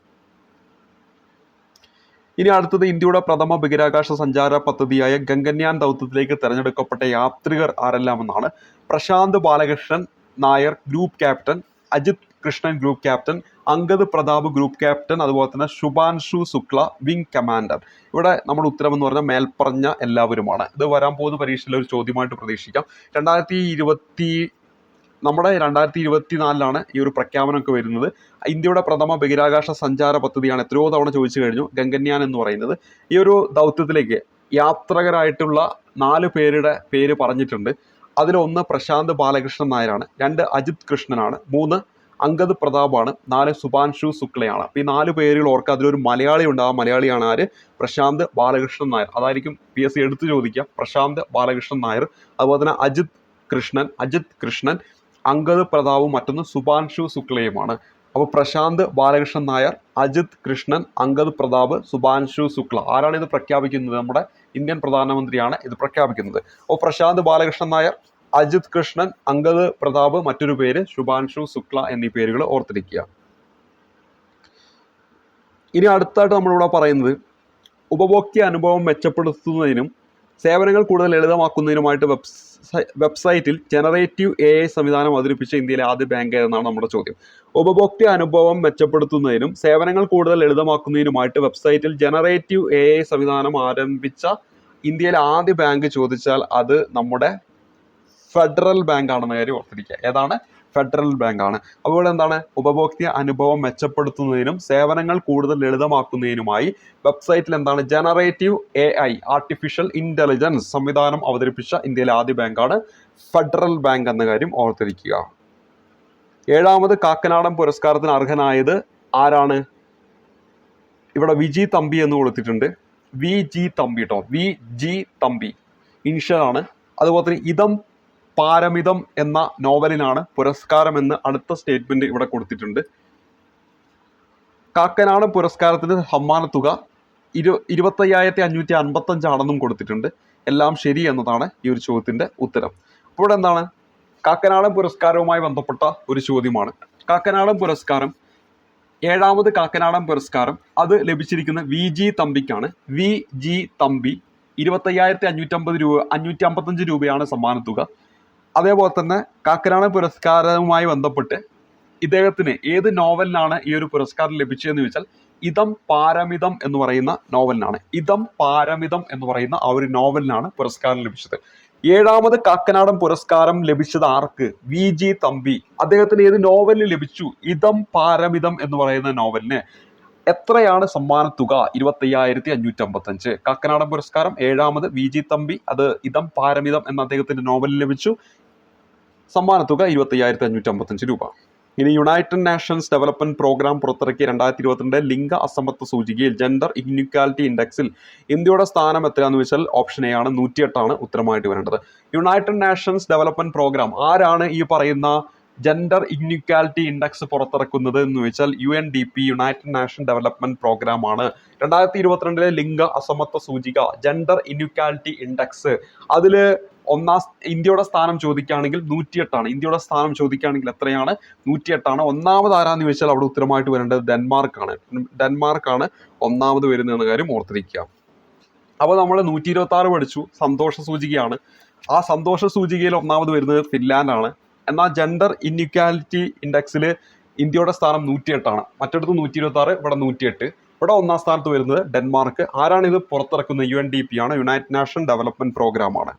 ഇനി അടുത്തത്, ഇന്ത്യയുടെ പ്രഥമ ബഹിരാകാശ സഞ്ചാര പദ്ധതിയായ ഗഗൻയാൻ ദൗത്യത്തിലേക്ക് തെരഞ്ഞെടുക്കപ്പെട്ട യാത്രികർ ആരെല്ലാം എന്നാണ്. Prashanth Balakrishnan Nair group captain, Ajith Krishnan group captain, Angad Pratap group captain, അതുപോലെ തന്നെ ശുഭാൻഷു ശുക്ല വിംഗ് കമാൻഡർ. ഇവിടെ നമ്മുടെ ഉത്തരം എന്ന് പറഞ്ഞാൽ മേൽപ്പറഞ്ഞ എല്ലാവരുമാണ്. ഇത് വരാൻ പോകുന്ന പരീക്ഷയിലെ ഒരു ചോദ്യമായിട്ട് പ്രതീക്ഷിക്കാം. 2024 ഈ ഒരു പ്രഖ്യാപനമൊക്കെ വരുന്നത്. ഇന്ത്യയുടെ പ്രഥമ ബഹിരാകാശ സഞ്ചാര പദ്ധതിയാണ്. എത്രയോ തവണ ചോദിച്ചു കഴിഞ്ഞു ഗഗൻയാൻ എന്ന് പറയുന്നത്. ഈ ഒരു ദൗത്യത്തിലേക്ക് യാത്രകരായിട്ടുള്ള 4 പേരുടെ പേര് പറഞ്ഞിട്ടുണ്ട്. അതിലൊന്ന് പ്രശാന്ത് ബാലകൃഷ്ണൻ നായരാണ്, 2 അജിത് കൃഷ്ണനാണ്, 3 അങ്കദ് പ്രതാപാണ്, 4 സുഭാൻഷു ശുക്ലയാണ്. അപ്പോൾ ഈ 4 പേരുകൾ ഓർക്കുക. അതിലൊരു മലയാളി ഉണ്ട്. ആ മലയാളിയാണ് ആര്? പ്രശാന്ത് ബാലകൃഷ്ണൻ നായർ. അതായിരിക്കും PSC എടുത്തു ചോദിക്കുക. പ്രശാന്ത് ബാലകൃഷ്ണൻ നായർ, അതുപോലെ തന്നെ അജിത് കൃഷ്ണൻ, അങ്കദ് പ്രതാപും മറ്റൊന്ന് സുഭാൻഷു ശുക്ലയുമാണ്. അപ്പോൾ പ്രശാന്ത് ബാലകൃഷ്ണൻ നായർ, അജിത് കൃഷ്ണൻ, അങ്കദ് പ്രതാപ്, സുഭാൻഷു ശുക്ല. ആരാണ് ഇത് പ്രഖ്യാപിക്കുന്നത്? നമ്മുടെ ഇന്ത്യൻ പ്രധാനമന്ത്രിയാണ് ഇത് പ്രഖ്യാപിക്കുന്നത്. അപ്പോൾ പ്രശാന്ത് ബാലകൃഷ്ണൻ നായർ, അജിത് കൃഷ്ണൻ, അങ്കദ് പ്രതാപ്, മറ്റൊരു പേര് ശുഭാൻഷു ശുക്ല എന്നീ പേരുകൾ ഓർത്തിരിക്കുക. ഇനി അടുത്തായിട്ട് നമ്മളിവിടെ പറയുന്നത്, ഉപഭോക്തൃ അനുഭവം മെച്ചപ്പെടുത്തുന്നതിനും സേവനങ്ങൾ കൂടുതൽ ലളിതമാക്കുന്നതിനുമായിട്ട് വെബ്സൈറ്റിൽ ജനറേറ്റീവ് AI സംവിധാനം അവതരിപ്പിച്ച ഇന്ത്യയിലെ ആദ്യ ബാങ്ക് ഏതെന്നാണ് നമ്മുടെ ചോദ്യം. ഉപഭോക്തൃ അനുഭവം മെച്ചപ്പെടുത്തുന്നതിനും സേവനങ്ങൾ കൂടുതൽ ലളിതമാക്കുന്നതിനുമായിട്ട് വെബ്സൈറ്റിൽ ജനറേറ്റീവ് AI സംവിധാനം ആരംഭിച്ച ഇന്ത്യയിലെ ആദ്യ ബാങ്ക് ചോദിച്ചാൽ അത് നമ്മുടെ ഫെഡറൽ ബാങ്ക് ആണെന്ന കാര്യം ഓർത്തിരിക്കുക. ഏതാണ്? ഫെഡറൽ ബാങ്ക് ആണ്. അപ്പോൾ എന്താണ്? ഉപഭോക്തൃ അനുഭവം മെച്ചപ്പെടുത്തുന്നതിനും സേവനങ്ങൾ കൂടുതൽ ലളിതമാക്കുന്നതിനുമായി വെബ്സൈറ്റിൽ എന്താണ്? ജനറേറ്റീവ് AI ആർട്ടിഫിഷ്യൽ ഇന്റലിജൻസ് സംവിധാനം അവതരിപ്പിച്ച ഇന്ത്യയിലെ ആദ്യ ബാങ്കാണ് ഫെഡറൽ ബാങ്ക് എന്ന കാര്യം ഓർത്തിരിക്കുക. 7ാമത് കാക്കനാടൻ പുരസ്കാരത്തിന് അർഹനായത് ആരാണ്? ഇവിടെ വിജി തമ്പി എന്ന് കൊടുത്തിട്ടുണ്ട്. VG തമ്പി കേട്ടോ, VG തമ്പി ഇൻഷലാണ്. അതുപോലെ തന്നെ ഇതം പാരമിതം എന്ന നോവലിനാണ് പുരസ്കാരം എന്ന് അടുത്ത സ്റ്റേറ്റ്മെന്റ് ഇവിടെ കൊടുത്തിട്ടുണ്ട്. കാക്കനാടൻ പുരസ്കാരത്തിന് സമ്മാനത്തുക 25,555 ആണെന്നും കൊടുത്തിട്ടുണ്ട്. എല്ലാം ശരി എന്നതാണ് ഈ ഒരു ചോദ്യത്തിന്റെ ഉത്തരം. അപ്പോൾ ഇവിടെ എന്താണ്? കാക്കനാടൻ പുരസ്കാരവുമായി ബന്ധപ്പെട്ട ഒരു ചോദ്യമാണ്. കാക്കനാടൻ പുരസ്കാരം, 7ാമത് കാക്കനാടൻ പുരസ്കാരം അത് ലഭിച്ചിരിക്കുന്ന VG തമ്പിക്കാണ്. VG തമ്പി 25,550 555 രൂപയാണ് സമ്മാനത്തുക. അതേപോലെ തന്നെ കാക്കനാട് പുരസ്കാരവുമായി ബന്ധപ്പെട്ട് ഇദ്ദേഹത്തിന് ഏത് നോവലിനാണ് ഈ ഒരു പുരസ്കാരം ലഭിച്ചതെന്ന് ചോദിച്ചാൽ ഇതം പാരമിതം എന്ന് പറയുന്ന നോവലിനാണ്. ഇതം പാരമിതം എന്ന് പറയുന്ന ആ ഒരു നോവലിനാണ് പുരസ്കാരം ലഭിച്ചത്. 7ാമത് കാക്കനാടൻ പുരസ്കാരം ലഭിച്ചത് ആർക്ക്? VG തമ്പി. അദ്ദേഹത്തിന് ഏത് നോവലിന് ലഭിച്ചു? ഇതം പാരമിതം എന്ന് പറയുന്ന നോവലിന്. എത്രയാണ് സമ്മാനത്തുക? 25,555. കാക്കനാടൻ പുരസ്കാരം 7ാമത് VG തമ്പി, അത് ഇതം പാരമിതം എന്ന അദ്ദേഹത്തിന്റെ നോവലിന് ലഭിച്ചു. സമ്മാനത്തുക 25,555 രൂപ. ഇനി യുണൈറ്റഡ് നേഷൻസ് ഡെവലപ്മെന്റ് പ്രോഗ്രാം പുറത്തിറക്കിയ 2022 ലിംഗ അസമത്വ സൂചികയിൽ ജെൻഡർ ഇക്വാലിറ്റി ഇൻഡെക്സിൽ ഇന്ത്യയുടെ സ്ഥാനം എത്രയാണെന്ന് വെച്ചാൽ ഓപ്ഷൻ എ ആണ്, 108 ആണ് ഉത്തരമായിട്ട് വരേണ്ടത്. യുണൈറ്റഡ് നേഷൻസ് ഡെവലപ്മെന്റ് പ്രോഗ്രാം ആരാണ് ഈ പറയുന്ന ജെൻഡർ ഇക്വാലിറ്റി ഇൻഡെക്സ് പുറത്തിറക്കുന്നത് എന്ന് വെച്ചാൽ UNDP, united nation development programme ആണ്. 2022 ലിംഗ അസമത്വ സൂചിക ജെൻഡർ ഇക്വാലിറ്റി ഇൻഡെക്സ് അതിൽ ഇന്ത്യയുടെ സ്ഥാനം ചോദിക്കുകയാണെങ്കിൽ 108 ആണ്. ഇന്ത്യയുടെ സ്ഥാനം ചോദിക്കുകയാണെങ്കിൽ എത്രയാണ്? 108 ആണ്. ഒന്നാമത് ആരാന്ന് ചോദിച്ചാൽ അവിടെ ഉത്തരമായിട്ട് വരേണ്ടത് ഡെൻമാർക്കാണ്. ഡെൻമാർക്കാണ് ഒന്നാമത് വരുന്നതെന്ന കാര്യം ഓർത്തിരിക്കുക. അപ്പോൾ നമ്മൾ 126 പഠിച്ചു, സന്തോഷ സൂചികയാണ്. ആ സന്തോഷ സൂചികയിൽ ഒന്നാമത് വരുന്നത് ഫിൻലാൻഡ് ആണ്. എന്നാൽ ജെൻഡർ ഇൻഇക്വാലിറ്റി ഇൻഡെക്സിൽ ഇന്ത്യയുടെ സ്ഥാനം 108 ആണ്. മറ്റിടത്ത് 126, ഇവിടെ 108. ഇവിടെ ഒന്നാം സ്ഥാനത്ത് വരുന്നത് ഡെൻമാർക്ക്. ആരാണ് ഇത് പുറത്തിറക്കുന്നത്? UNDP ആണ്, യുണൈറ്റഡ് നാഷൻ ഡെവലപ്മെന്റ് പ്രോഗ്രാം ആണ്.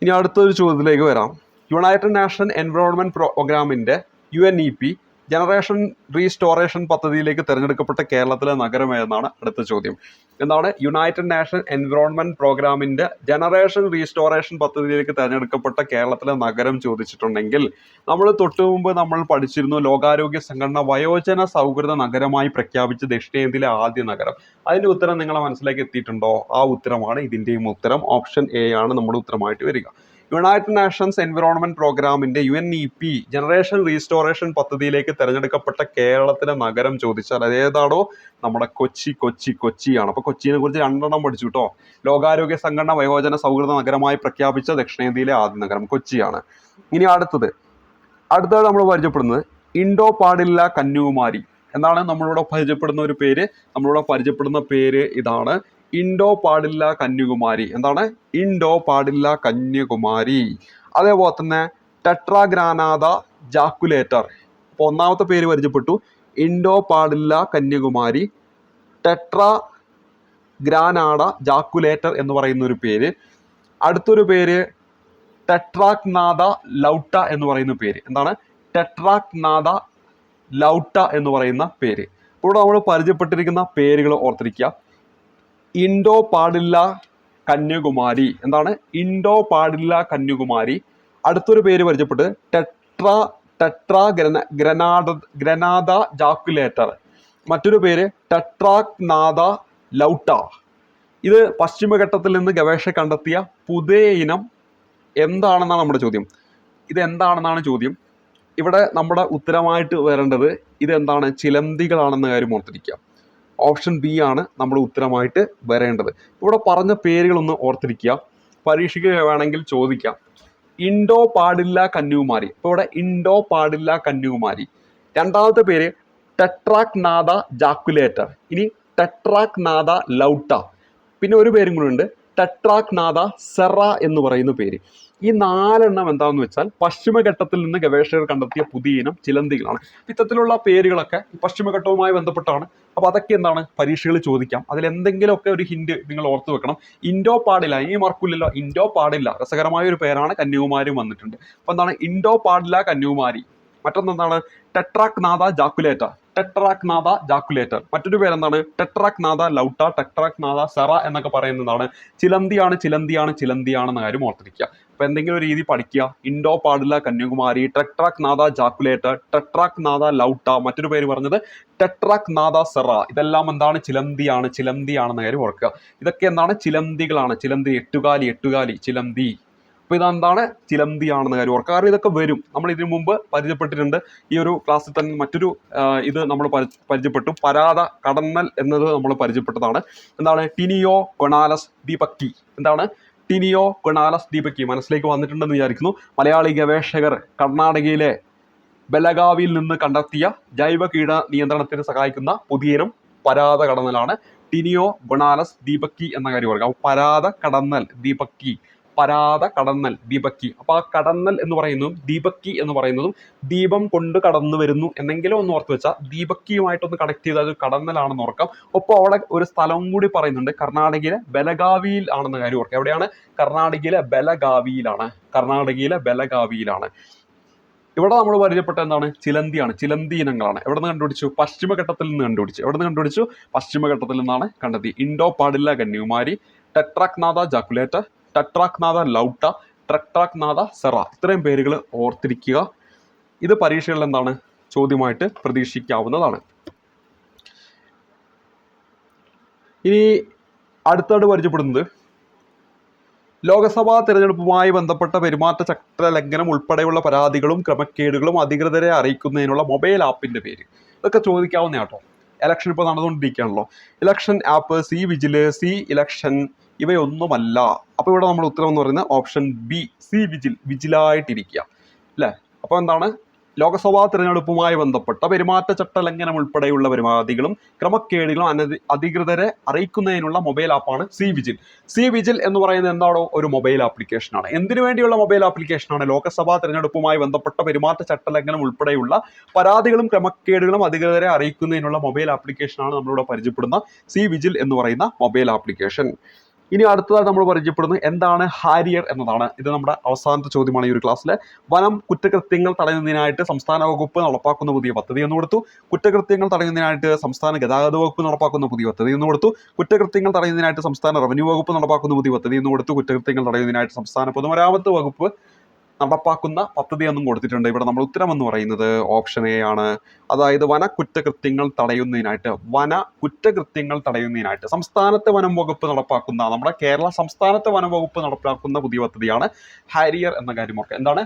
ഇനി അടുത്തൊരു ചോദ്യത്തിലേക്ക് വരാം. യുണൈറ്റഡ് നാഷൻ എൻവയോൺമെന്റ് പ്രോഗ്രാമിന്റെ UNEP ജനറേഷൻ റീസ്റ്റോറേഷൻ പദ്ധതിയിലേക്ക് തിരഞ്ഞെടുക്കപ്പെട്ട കേരളത്തിലെ നഗരം ഏതെന്നാണ് അടുത്ത ചോദ്യം. എന്താണ്? യുണൈറ്റഡ് നാഷൻ എൻവയോൺമെന്റ് പ്രോഗ്രാമിന്റെ ജനറേഷൻ റീസ്റ്റോറേഷൻ പദ്ധതിയിലേക്ക് തിരഞ്ഞെടുക്കപ്പെട്ട കേരളത്തിലെ നഗരം ചോദിച്ചിട്ടുണ്ടെങ്കിൽ നമ്മൾ തൊട്ടു മുമ്പ് നമ്മൾ പഠിച്ചിരുന്നു, ലോകാരോഗ്യ സംഘടന വയോജന സൗഹൃദ നഗരമായി പ്രഖ്യാപിച്ച ദക്ഷിണേന്ത്യയിലെ ആദ്യ നഗരം. അതിന്റെ ഉത്തരം നിങ്ങളെ മനസ്സിലേക്ക് എത്തിയിട്ടുണ്ടോ? ആ ഉത്തരമാണ് ഇതിന്റെയും ഉത്തരം. ഓപ്ഷൻ എ ആണ് നമ്മുടെ ഉത്തരമായിട്ട് വരിക. യുണൈറ്റഡ് നാഷൻസ് എൻവയോൺമെന്റ് പ്രോഗ്രാമിന്റെ UNEP ജനറേഷൻ റീസ്റ്റോറേഷൻ പദ്ധതിയിലേക്ക് തിരഞ്ഞെടുക്കപ്പെട്ട കേരളത്തിലെ നഗരം ചോദിച്ചാൽ അതേതാണോ? നമ്മുടെ കൊച്ചിയാണ്. അപ്പൊ കൊച്ചിയെ കുറിച്ച് 2 എണ്ണം പഠിച്ചു കേട്ടോ. ലോകാരോഗ്യ സംഘടന വയോജന സൗഹൃദ നഗരമായി പ്രഖ്യാപിച്ച ദക്ഷിണേന്ത്യയിലെ ആദ്യ നഗരം കൊച്ചിയാണ്. ഇനി അടുത്തത് നമ്മൾ പരിചയപ്പെടുന്നത് ഇൻഡോ പാടില്ല കന്യാകുമാരി. എന്താണ് നമ്മളിവിടെ പരിചയപ്പെടുന്ന ഒരു പേര്? നമ്മളിവിടെ പരിചയപ്പെടുന്ന പേര് ഇതാണ്, ഇൻഡോ പാടില്ല കന്യാകുമാരി. എന്താണ്? ഇൻഡോ പാടില്ല കന്യാകുമാരി. അതേപോലെ തന്നെ ടെട്രാഗ്രാനാദ ജാക്കുലേറ്റർ. അപ്പോൾ ഒന്നാമത്തെ പേര് പരിചയപ്പെട്ടു, ഇൻഡോ പാടില്ല കന്യാകുമാരി. ടെട്രാ ഗ്രാനാഡ ജാക്കുലേറ്റർ എന്ന് പറയുന്ന ഒരു പേര്. അടുത്തൊരു പേര് ടെട്രാക്നാദ ലൗട്ട എന്ന് പറയുന്ന പേര്. എന്താണ്? ടെട്രാക്നാദ ലൗട്ട എന്ന് പറയുന്ന പേര്. ഇവിടെ നമ്മൾ പരിചയപ്പെട്ടിരിക്കുന്ന പേരുകൾ ഓർത്തിരിക്കുക. ഇൻഡോ പാടില്ല കന്യാകുമാരി. എന്താണ്? ഇൻഡോ പാടില്ല കന്യാകുമാരി. അടുത്തൊരു പേര് പരിചയപ്പെട്ട് ടെട്രാ ഗ്രനാദ ജാക്കുലേറ്റർ. മറ്റൊരു പേര് ടെട്രാക്നാദ ലൗട്ട. ഇത് പശ്ചിമഘട്ടത്തിൽ നിന്ന് ഗവേഷകർ കണ്ടെത്തിയ പുതിയ ഇനം എന്താണെന്നാണ് നമ്മുടെ ചോദ്യം. ഇത് എന്താണെന്നാണ് ചോദ്യം. ഇവിടെ നമ്മുടെ ഉത്തരമായിട്ട് വരേണ്ടത് ഇതെന്താണ്? ചിലന്തികളാണെന്ന കാര്യം ഓർത്തിരിക്കുക. ഓപ്ഷൻ ബി ആണ് നമ്മുടെ ഉത്തരമായിട്ട് വരേണ്ടത്. ഇവിടെ പറഞ്ഞ പേരുകളൊന്ന് ഓർത്തിരിക്കുക, പരീക്ഷയ്ക്ക് വേണമെങ്കിൽ ചോദിക്കാം. ഇൻഡോ പാടില്ല കന്യാകുമാരി. ഇപ്പോൾ ഇവിടെ ഇൻഡോ പാടില്ല കന്യാകുമാരി. രണ്ടാമത്തെ പേര് ടെട്രാക്നാദ ജാക്കുലേറ്റർ. ഇനി ടെട്രാക്നാദ ലൗട്ട. പിന്നെ ഒരു പേരും കൂടി ഉണ്ട്, ടെട്രാക്നാദ സെറ എന്ന് പറയുന്ന പേര്. ഈ 4 എണ്ണം എന്താണെന്ന് വെച്ചാൽ പശ്ചിമഘട്ടത്തിൽ നിന്ന് ഗവേഷകർ കണ്ടെത്തിയ പുതിയ ഇനം ചിലന്തികളാണ്. ഇത്തരത്തിലുള്ള പേരുകളൊക്കെ പശ്ചിമഘട്ടവുമായി ബന്ധപ്പെട്ടാണ്. അപ്പോൾ അതൊക്കെ എന്താണ്? പരീക്ഷകൾ ചോദിക്കാം. അതിലെന്തെങ്കിലുമൊക്കെ ഒരു ഹിന്റ് നിങ്ങൾ ഓർത്ത് വെക്കണം. ഇൻഡോ പാടില്ല, ഇനി മറക്കില്ലല്ലോ, ഇൻഡോ പാടില്ല രസകരമായ ഒരു പേരാണ്. കന്യാകുമാരി വന്നിട്ടുണ്ട്. അപ്പോൾ എന്താണ്? ഇൻഡോ പാടില്ല കന്യാകുമാരി. മറ്റൊന്നെന്താണ്? ടെട്രാക്നാദ ജാക്കുലേറ്റർ. ടെട്രാക്നാദ ജാക്കുലേറ്റർ. മറ്റൊരു പേരെന്താണ്? ടെട്രാക്നാദ ലൗട്ട, ടെട്രാക്നാദ സെറ എന്നൊക്കെ പറയുന്നതാണ്. ചിലന്തിയാണെന്ന കാര്യം ഓർത്തിരിക്കുക. അപ്പോൾ എന്തെങ്കിലും ഒരു രീതി പഠിക്കുക. ഇൻഡോ പാടില്ല കന്യാകുമാരി, ടെട്രാക്നാദ ജാക്കുലേറ്റർ, ടെട്രാക്നാദ ലൗട്ട, മറ്റൊരു പേര് പറഞ്ഞത് ടെട്രാക്നാദ സെറ. ഇതെല്ലാം എന്താണ്? ചിലന്തിയാണെന്ന കാര്യം ഓർക്കുക. ഇതൊക്കെ എന്താണ്? ചിലന്തികളാണ്. ചിലന്തി, എട്ടുകാലി ചിലന്തി. അപ്പോൾ ഇതെന്താണ്? ചിലന്തിയാണെന്ന കാര്യം ഓർക്കുക. കാരണം ഇതൊക്കെ വരും. നമ്മൾ ഇതിനു മുമ്പ് പരിചയപ്പെട്ടിട്ടുണ്ട്. ഈ ഒരു ക്ലാസ്സിൽ തന്നെ മറ്റൊരു ഇത് നമ്മൾ പരിചയപ്പെട്ടു. പരാത കടന്നൽ എന്നത് നമ്മൾ പരിചയപ്പെട്ടതാണ്. എന്താണ്? ടിനിയോ കൊണാലസ് ദീപക്കി. എന്താണ്? ടിനിയോ കൊണാലസ് ദീപക്കി. മനസ്സിലേക്ക് വന്നിട്ടുണ്ടെന്ന് വിചാരിക്കുന്നു. മലയാളി ഗവേഷകർ കർണാടകയിലെ ബെലഗാവിയിൽ നിന്ന് കണ്ടെത്തിയ ജൈവ കീട നിയന്ത്രണത്തിന് സഹായിക്കുന്ന പുതിയ ഇനം പരാത കടന്നലാണ്. ടിനിയോ ഗൊണാലസ് ദീപക്കി എന്ന കാര്യം ഓർക്കുക. അപ്പോൾ പരാത കടന്നൽ ദീപക്കി, പരാത കടന്നൽ ദീപക്കി. അപ്പോൾ ആ കടന്നൽ എന്ന് പറയുന്നതും ദീപക്കി എന്ന് പറയുന്നതും ദീപം കൊണ്ട് കടന്നു വരുന്നു എന്നെങ്കിലും ഒന്ന് ഓർത്ത് വെച്ചാൽ ദീപക്കിയുമായിട്ടൊന്ന് കണക്ട് ചെയ്താൽ അത് കടന്നലാണെന്ന് ഓർക്കാം. ഒപ്പം അവിടെ ഒരു സ്ഥലവും കൂടി പറയുന്നുണ്ട്, കർണാടകയിലെ ബലഗാവിയിൽ ആണെന്ന കാര്യം ഓർക്കാം. എവിടെയാണ്? കർണാടകയിലെ ബലഗാവിയിലാണ്, കർണാടകയിലെ ബലഗാവിയിലാണ്. ഇവിടെ നമ്മൾ പരിചയപ്പെട്ട എന്താണ്? ചിലന്തിയാണ്, ചിലന്തി ഇനങ്ങളാണ്. എവിടെ നിന്ന് കണ്ടുപിടിച്ചു? പശ്ചിമഘട്ടത്തിൽ നിന്ന് കണ്ടുപിടിച്ചു. എവിടെ നിന്ന് കണ്ടുപിടിച്ചു? പശ്ചിമഘട്ടത്തിൽ നിന്നാണ് കണ്ടെത്തി. Indo Padilla Kanyakumari, ടെട്രാക്നാഥ ജാക്കുലേറ്റ, ടെട്രാക്നാഥ ലൗട്ട, ടെട്രാക്നാഥ Cera. ഇത്രയും പേരുകൾ ഓർത്തിരിക്കുക. ഇത് പരീക്ഷകളിൽ എന്താണ്? ചോദ്യമായിട്ട് പ്രതീക്ഷിക്കാവുന്നതാണ്. ഇനി അടുത്തായിട്ട് പരിചയപ്പെടുന്നത് ലോക്സഭാ തെരഞ്ഞെടുപ്പുമായി ബന്ധപ്പെട്ട പെരുമാറ്റച്ചട്ട ലംഘനം ഉൾപ്പെടെയുള്ള പരാതികളും ക്രമക്കേടുകളും അധികൃതരെ അറിയിക്കുന്നതിനുള്ള മൊബൈൽ ആപ്പിന്റെ പേര്. ഇതൊക്കെ ചോദിക്കാവുന്ന കേട്ടോ. ഇലക്ഷൻ ഇപ്പോൾ നടന്നുകൊണ്ടിരിക്കുകയാണല്ലോ. Election app, C vigil, C election ഇവയൊന്നുമല്ല. അപ്പോൾ ഇവിടെ നമ്മൾ ഉത്തരം എന്ന് പറയുന്നത് ഓപ്ഷൻ ബി, സി വിജിൽ, വിജിലായിട്ടിരിക്കുക അല്ലേ. അപ്പോൾ എന്താണ്? ലോക്സഭാ തിരഞ്ഞെടുപ്പുമായി ബന്ധപ്പെട്ട പെരുമാറ്റച്ചട്ട ലംഘനം ഉൾപ്പെടെയുള്ള പരാതികളും ക്രമക്കേടുകളും അധികൃതരെ അറിയിക്കുന്നതിനുള്ള മൊബൈൽ ആപ്പാണ് സി വിജിൽ. സി വിജിൽ എന്ന് പറയുന്നത് എന്താണോ? ഒരു മൊബൈൽ ആപ്ലിക്കേഷനാണ്. എന്തിനു വേണ്ടിയുള്ള മൊബൈൽ ആപ്ലിക്കേഷനാണ്? ലോക്സഭാ തിരഞ്ഞെടുപ്പുമായി ബന്ധപ്പെട്ട പെരുമാറ്റച്ചട്ട ലംഘനം ഉൾപ്പെടെയുള്ള പരാതികളും ക്രമക്കേടുകളും അധികൃതരെ അറിയിക്കുന്നതിനുള്ള മൊബൈൽ ആപ്ലിക്കേഷനാണ് നമ്മളിവിടെ പരിചയപ്പെടുന്ന സി വിജിൽ എന്ന് പറയുന്ന മൊബൈൽ ആപ്ലിക്കേഷൻ. ഇനി അടുത്തതായി നമ്മൾ പരിചയപ്പെടുന്നത് എന്താണ്? ഹാരിയർ എന്നതാണ്. ഇത് നമ്മുടെ അവസാനത്തെ ചോദ്യമാണ് ഈ ഒരു ക്ലാസ്സിലെ. വനം കുറ്റകൃത്യങ്ങൾ തടയുന്നതിനായിട്ട് സംസ്ഥാന വകുപ്പ് നടപ്പാക്കുന്ന പുതിയ പദ്ധതി എന്ന് കൊടുത്തു. കുറ്റകൃത്യങ്ങൾ തടയുന്നതിനായിട്ട് സംസ്ഥാന ഗതാഗത വകുപ്പ് നടപ്പാക്കുന്ന പുതിയ പദ്ധതി എന്ന് കൊടുത്തു. കുറ്റകൃത്യങ്ങൾ തടയുന്നതിനായിട്ട് സംസ്ഥാന റവന്യൂ വകുപ്പ് നടപ്പാക്കുന്ന പുതിയ പദ്ധതി എന്ന് കൊടുത്തു. കുറ്റകൃത്യങ്ങൾ തടയുന്നതിനായിട്ട് സംസ്ഥാന പൊതുമരാമത്ത് വകുപ്പ് നടപ്പാക്കുന്ന പദ്ധതി എന്നും കൊടുത്തിട്ടുണ്ട്. ഇവിടെ നമ്മൾ ഉത്തരം എന്ന് പറയുന്നത് ഓപ്ഷൻ എ ആണ്. അതായത് വന കുറ്റകൃത്യങ്ങൾ തടയുന്നതിനായിട്ട് സംസ്ഥാനത്തെ വനം വകുപ്പ് നടപ്പാക്കുന്ന, നമ്മുടെ കേരള സംസ്ഥാനത്തെ വനം വകുപ്പ് നടപ്പാക്കുന്ന പുതിയ പദ്ധതിയാണ് ഹാരിയർ എന്ന കാര്യം ഓർക്കുക. എന്താണ്?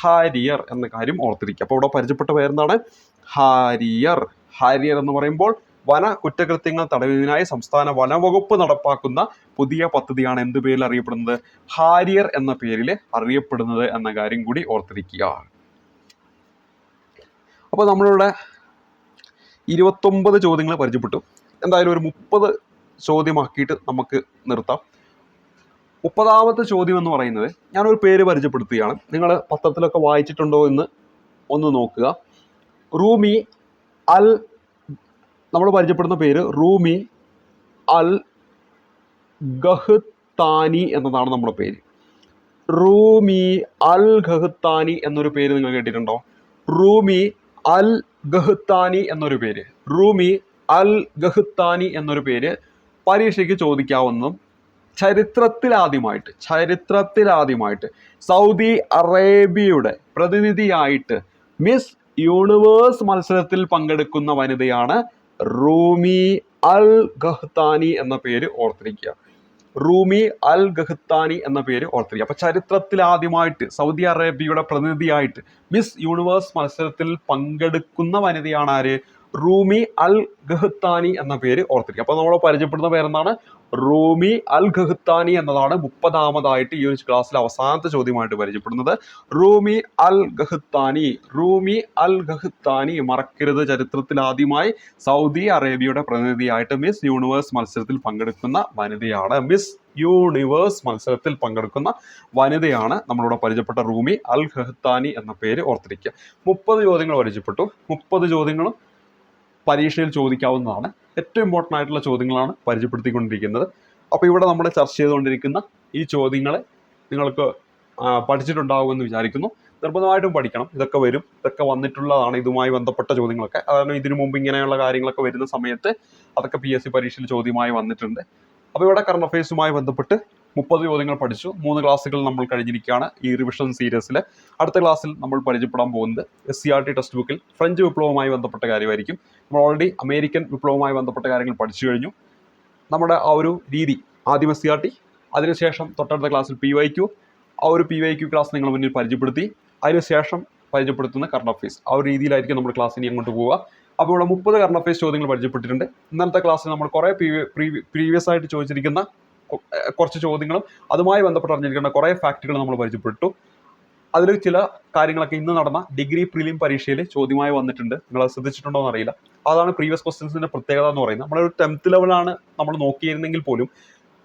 ഹാരിയർ എന്ന കാര്യം ഓർത്തിരിക്കുക. അപ്പോൾ ഇവിടെ പരിചയപ്പെട്ട പേരെന്താണ്? ഹാരിയർ എന്ന് പറയുമ്പോൾ വന കുറ്റകൃത്യങ്ങൾ തടയുന്നതിനായി സംസ്ഥാന വനവകുപ്പ് നടപ്പാക്കുന്ന പുതിയ പദ്ധതിയാണ് എന്ത് പേരിൽ അറിയപ്പെടുന്നത്? ഹാരിയർ എന്ന പേരിൽ അറിയപ്പെടുന്നത് എന്ന കാര്യം കൂടി ഓർത്തിരിക്കുക. അപ്പോൾ നമ്മളിവിടെ 29 ചോദ്യങ്ങൾ പരിചയപ്പെട്ടു. എന്തായാലും ഒരു 30 ചോദ്യമാക്കിയിട്ട് നമുക്ക് നിർത്താം. 30ാമത്തെ ചോദ്യം എന്ന് പറയുന്നത്, ഞാനൊരു പേര് പരിചയപ്പെടുത്തുകയാണ്. നിങ്ങൾ പത്രത്തിലൊക്കെ വായിച്ചിട്ടുണ്ടോ എന്ന് ഒന്ന് നോക്കുക. റൂമി അൽ, നമ്മൾ പരിചയപ്പെടുന്ന പേര് റൂമി അൽ ഗഹ്താനി എന്നതാണ് നമ്മുടെ പേര്. റൂമി അൽ ഗഹ്താനി എന്നൊരു പേര് നിങ്ങൾ കേട്ടിട്ടുണ്ടോ? റൂമി അൽ ഗഹ്താനി എന്നൊരു പേര്, റൂമി അൽ ഗഹ്താനി എന്നൊരു പേര് പരീക്ഷയ്ക്ക് ചോദിക്കാവുന്നതും ചരിത്രത്തിലാദ്യമായിട്ട് സൗദി അറേബ്യയുടെ പ്രതിനിധിയായിട്ട് മിസ് യൂണിവേഴ്സ് മത്സരത്തിൽ പങ്കെടുക്കുന്ന വനിതയാണ് റൂമി അൽ ഗഹ്താനി എന്ന പേര് ഓർത്തിരിക്കുക. റൂമി അൽ ഗഹ്താനി എന്ന പേര് ഓർത്തിരിക്കുക. അപ്പൊ ചരിത്രത്തിൽ ആദ്യമായിട്ട് സൗദി അറേബ്യയുടെ പ്രതിനിധിയായിട്ട് മിസ് യൂണിവേഴ്സ് മത്സരത്തിൽ പങ്കെടുക്കുന്ന വനിതയാണ് ആര്? റൂമി അൽ ഗഹ്താനി എന്ന പേര് ഓർത്തിരിക്കുക. അപ്പൊ നമ്മൾ പരിചയപ്പെടുന്ന പേരെന്താണ്? റൂമി അൽ ഗഹ്താനി എന്നതാണ് 30ാമതായിട്ട് ഈ ഒരു ക്ലാസ്സിൽ അവസാനത്തെ ചോദ്യമായിട്ട് പരിചയപ്പെടുന്നത്. റൂമി അൽ ഗഹ്താനി മറക്കരുത്. ചരിത്രത്തിൽ ആദ്യമായി സൗദി അറേബ്യയുടെ പ്രതിനിധിയായിട്ട് മിസ് യൂണിവേഴ്സ് മത്സരത്തിൽ പങ്കെടുക്കുന്ന വനിതയാണ് നമ്മളിവിടെ പരിചയപ്പെട്ട റൂമി അൽ ഗഹ്താനി എന്ന പേര് ഓർത്തിരിക്കുക. 30 ചോദ്യങ്ങൾ പരിചയപ്പെട്ടു. 30 ചോദ്യങ്ങളും പരീക്ഷയിൽ ചോദിക്കാവുന്നതാണ്. ഏറ്റവും ഇമ്പോർട്ടൻ്റ് ആയിട്ടുള്ള ചോദ്യങ്ങളാണ് പരിചയപ്പെടുത്തിക്കൊണ്ടിരിക്കുന്നത്. അപ്പോൾ ഇവിടെ നമ്മൾ ചർച്ച ചെയ്തുകൊണ്ടിരിക്കുന്ന ഈ ചോദ്യങ്ങൾ നിങ്ങൾക്ക് പഠിച്ചിട്ടുണ്ടാകുമെന്ന് വിചാരിക്കുന്നു. നിർബന്ധമായിട്ടും പഠിക്കണം. ഇതൊക്കെ വരും, ഇതൊക്കെ വന്നിട്ടുള്ളതാണ് ഇതുമായി ബന്ധപ്പെട്ട ചോദ്യങ്ങളൊക്കെ. കാരണം ഇതിനു മുമ്പ് ഇങ്ങനെയുള്ള കാര്യങ്ങളൊക്കെ വരുന്ന സമയത്ത് അതൊക്കെ PSC പരീക്ഷയിൽ ചോദ്യമായി വന്നിട്ടുണ്ട്. അപ്പോൾ ഇവിടെ കറണ്ട് അഫയേഴ്സുമായി ബന്ധപ്പെട്ട് 30 ചോദ്യങ്ങൾ പഠിച്ചു. 3 ക്ലാസ്സുകൾ നമ്മൾ കഴിഞ്ഞിരിക്കുകയാണ് ഈ റിവിഷൻ സീരീസിൽ. അടുത്ത ക്ലാസ്സിൽ നമ്മൾ പരിചയപ്പെടാൻ പോകുന്നത് SCERT ടെക്സ്റ്റ് ബുക്കിൽ ഫ്രഞ്ച് വിപ്ലവവുമായി ബന്ധപ്പെട്ട കാര്യമായിരിക്കും. നമ്മൾ ഓൾറെഡി അമേരിക്കൻ വിപ്ലവവുമായി ബന്ധപ്പെട്ട കാര്യങ്ങൾ പഠിച്ചു കഴിഞ്ഞു. നമ്മുടെ ആ ഒരു രീതി, ആദ്യം SCERT, അതിനുശേഷം തൊട്ടടുത്ത ക്ലാസ്സിൽ PYQ, ആ ഒരു PYQ ക്ലാസ് നിങ്ങൾ മുന്നിൽ പരിചയപ്പെടുത്തി, അതിനുശേഷം പരിചയപ്പെടുത്തുന്ന കറണ്ട് അഫയേഴ്സ്. ആ ഒരു രീതിയിലായിരിക്കും നമ്മൾ ക്ലാസ് ഇനി അങ്ങോട്ട് പോവുക. അപ്പോൾ ഇവിടെ 30 കറണ്ട് അഫയേഴ്സ് ചോദ്യങ്ങൾ പരിചയപ്പെട്ടിട്ടുണ്ട്. ഇന്നത്തെ ക്ലാസ്സിൽ നമ്മൾ കുറേ പ്രീവിയസ് ആയിട്ട് ചോദിച്ചിരിക്കുന്ന കുറച്ച് ചോദ്യങ്ങളും അതുമായി ബന്ധപ്പെട്ട് അറിഞ്ഞിരിക്കേണ്ട കുറേ ഫാക്റ്റുകൾ നമ്മൾ പരിചയപ്പെട്ടു. അതിൽ ചില കാര്യങ്ങളൊക്കെ ഇന്ന് നടന്ന ഡിഗ്രി പ്രിലിം പരീക്ഷയിൽ ചോദ്യമായി വന്നിട്ടുണ്ട്. നിങ്ങൾ അത് ശ്രദ്ധിച്ചിട്ടുണ്ടോ എന്ന് അറിയില്ല. അതാണ് പ്രീവിയസ് ക്വസ്റ്റ്യൻസിന്റെ പ്രത്യേകത എന്ന് പറയുന്നത്. നമ്മളൊരു 10th ലെവലാണ് നമ്മൾ നോക്കിയിരുന്നെങ്കിൽ പോലും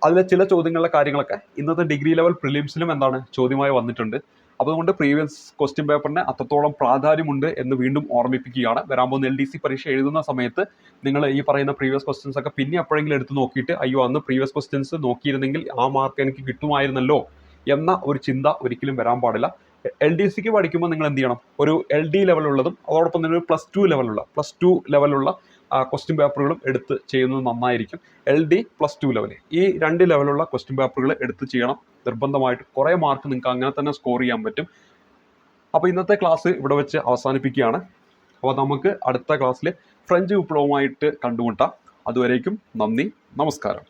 അതിലെ ചില ചോദ്യങ്ങളുടെ കാര്യങ്ങളൊക്കെ ഇന്നത്തെ ഡിഗ്രി ലെവൽ പ്രിലിംസിലും എന്താണ് ചോദ്യമായി വന്നിട്ടുണ്ട്. അതുകൊണ്ട് പ്രീവിയസ് ക്വസ്റ്റ്യൻ പേപ്പറിന് അത്രത്തോളം പ്രാധാന്യമുണ്ട് എന്ന് വീണ്ടും ഓർമ്മിപ്പിക്കുകയാണ്. വരാൻ പോകുന്ന LDC പരീക്ഷ എഴുതുന്ന സമയത്ത് നിങ്ങൾ ഈ പറയുന്ന പ്രീവിയസ് ക്വസ്റ്റ്യൻസ് ഒക്കെ പിന്നെ എപ്പോഴെങ്കിലും എടുത്ത് നോക്കിയിട്ട് അയ്യോ അന്ന് പ്രീവിയസ് ക്വസ്റ്റ്യൻസ് നോക്കിയിരുന്നെങ്കിൽ ആ മാർക്ക് എനിക്ക് കിട്ടുമായിരുന്നല്ലോ എന്ന ഒരു ചിന്ത ഒരിക്കലും വരാൻ പാടില്ല. LDCക്ക് പഠിക്കുമ്പോൾ നിങ്ങൾ എന്ത് ചെയ്യണം, ഒരു LD ലെവലുള്ളതും അതോടൊപ്പം തന്നെ ഒരു +2 ലെവലുള്ള ക്വസ്റ്റ്യൻ പേപ്പറുകളും എടുത്ത് ചെയ്യുന്നത് നന്നായിരിക്കും. LD +2 ലെവൽ, ഈ 2 ലെവലുള്ള ക്വസ്റ്റ്യൻ പേപ്പറുകൾ എടുത്ത് ചെയ്യണം നിർബന്ധമായിട്ട്. കുറേ മാർക്ക് നിങ്ങൾക്ക് അങ്ങനെ തന്നെ സ്കോർ ചെയ്യാൻ പറ്റും. അപ്പോൾ ഇന്നത്തെ ക്ലാസ് ഇവിടെ വെച്ച് അവസാനിപ്പിക്കുകയാണ്. അപ്പോൾ നമുക്ക് അടുത്ത ക്ലാസ്സിൽ ഫ്രഞ്ച് വിപ്ലവമായിട്ട് കണ്ടുമുട്ടാം. അതുവരേക്കും നന്ദി, നമസ്കാരം.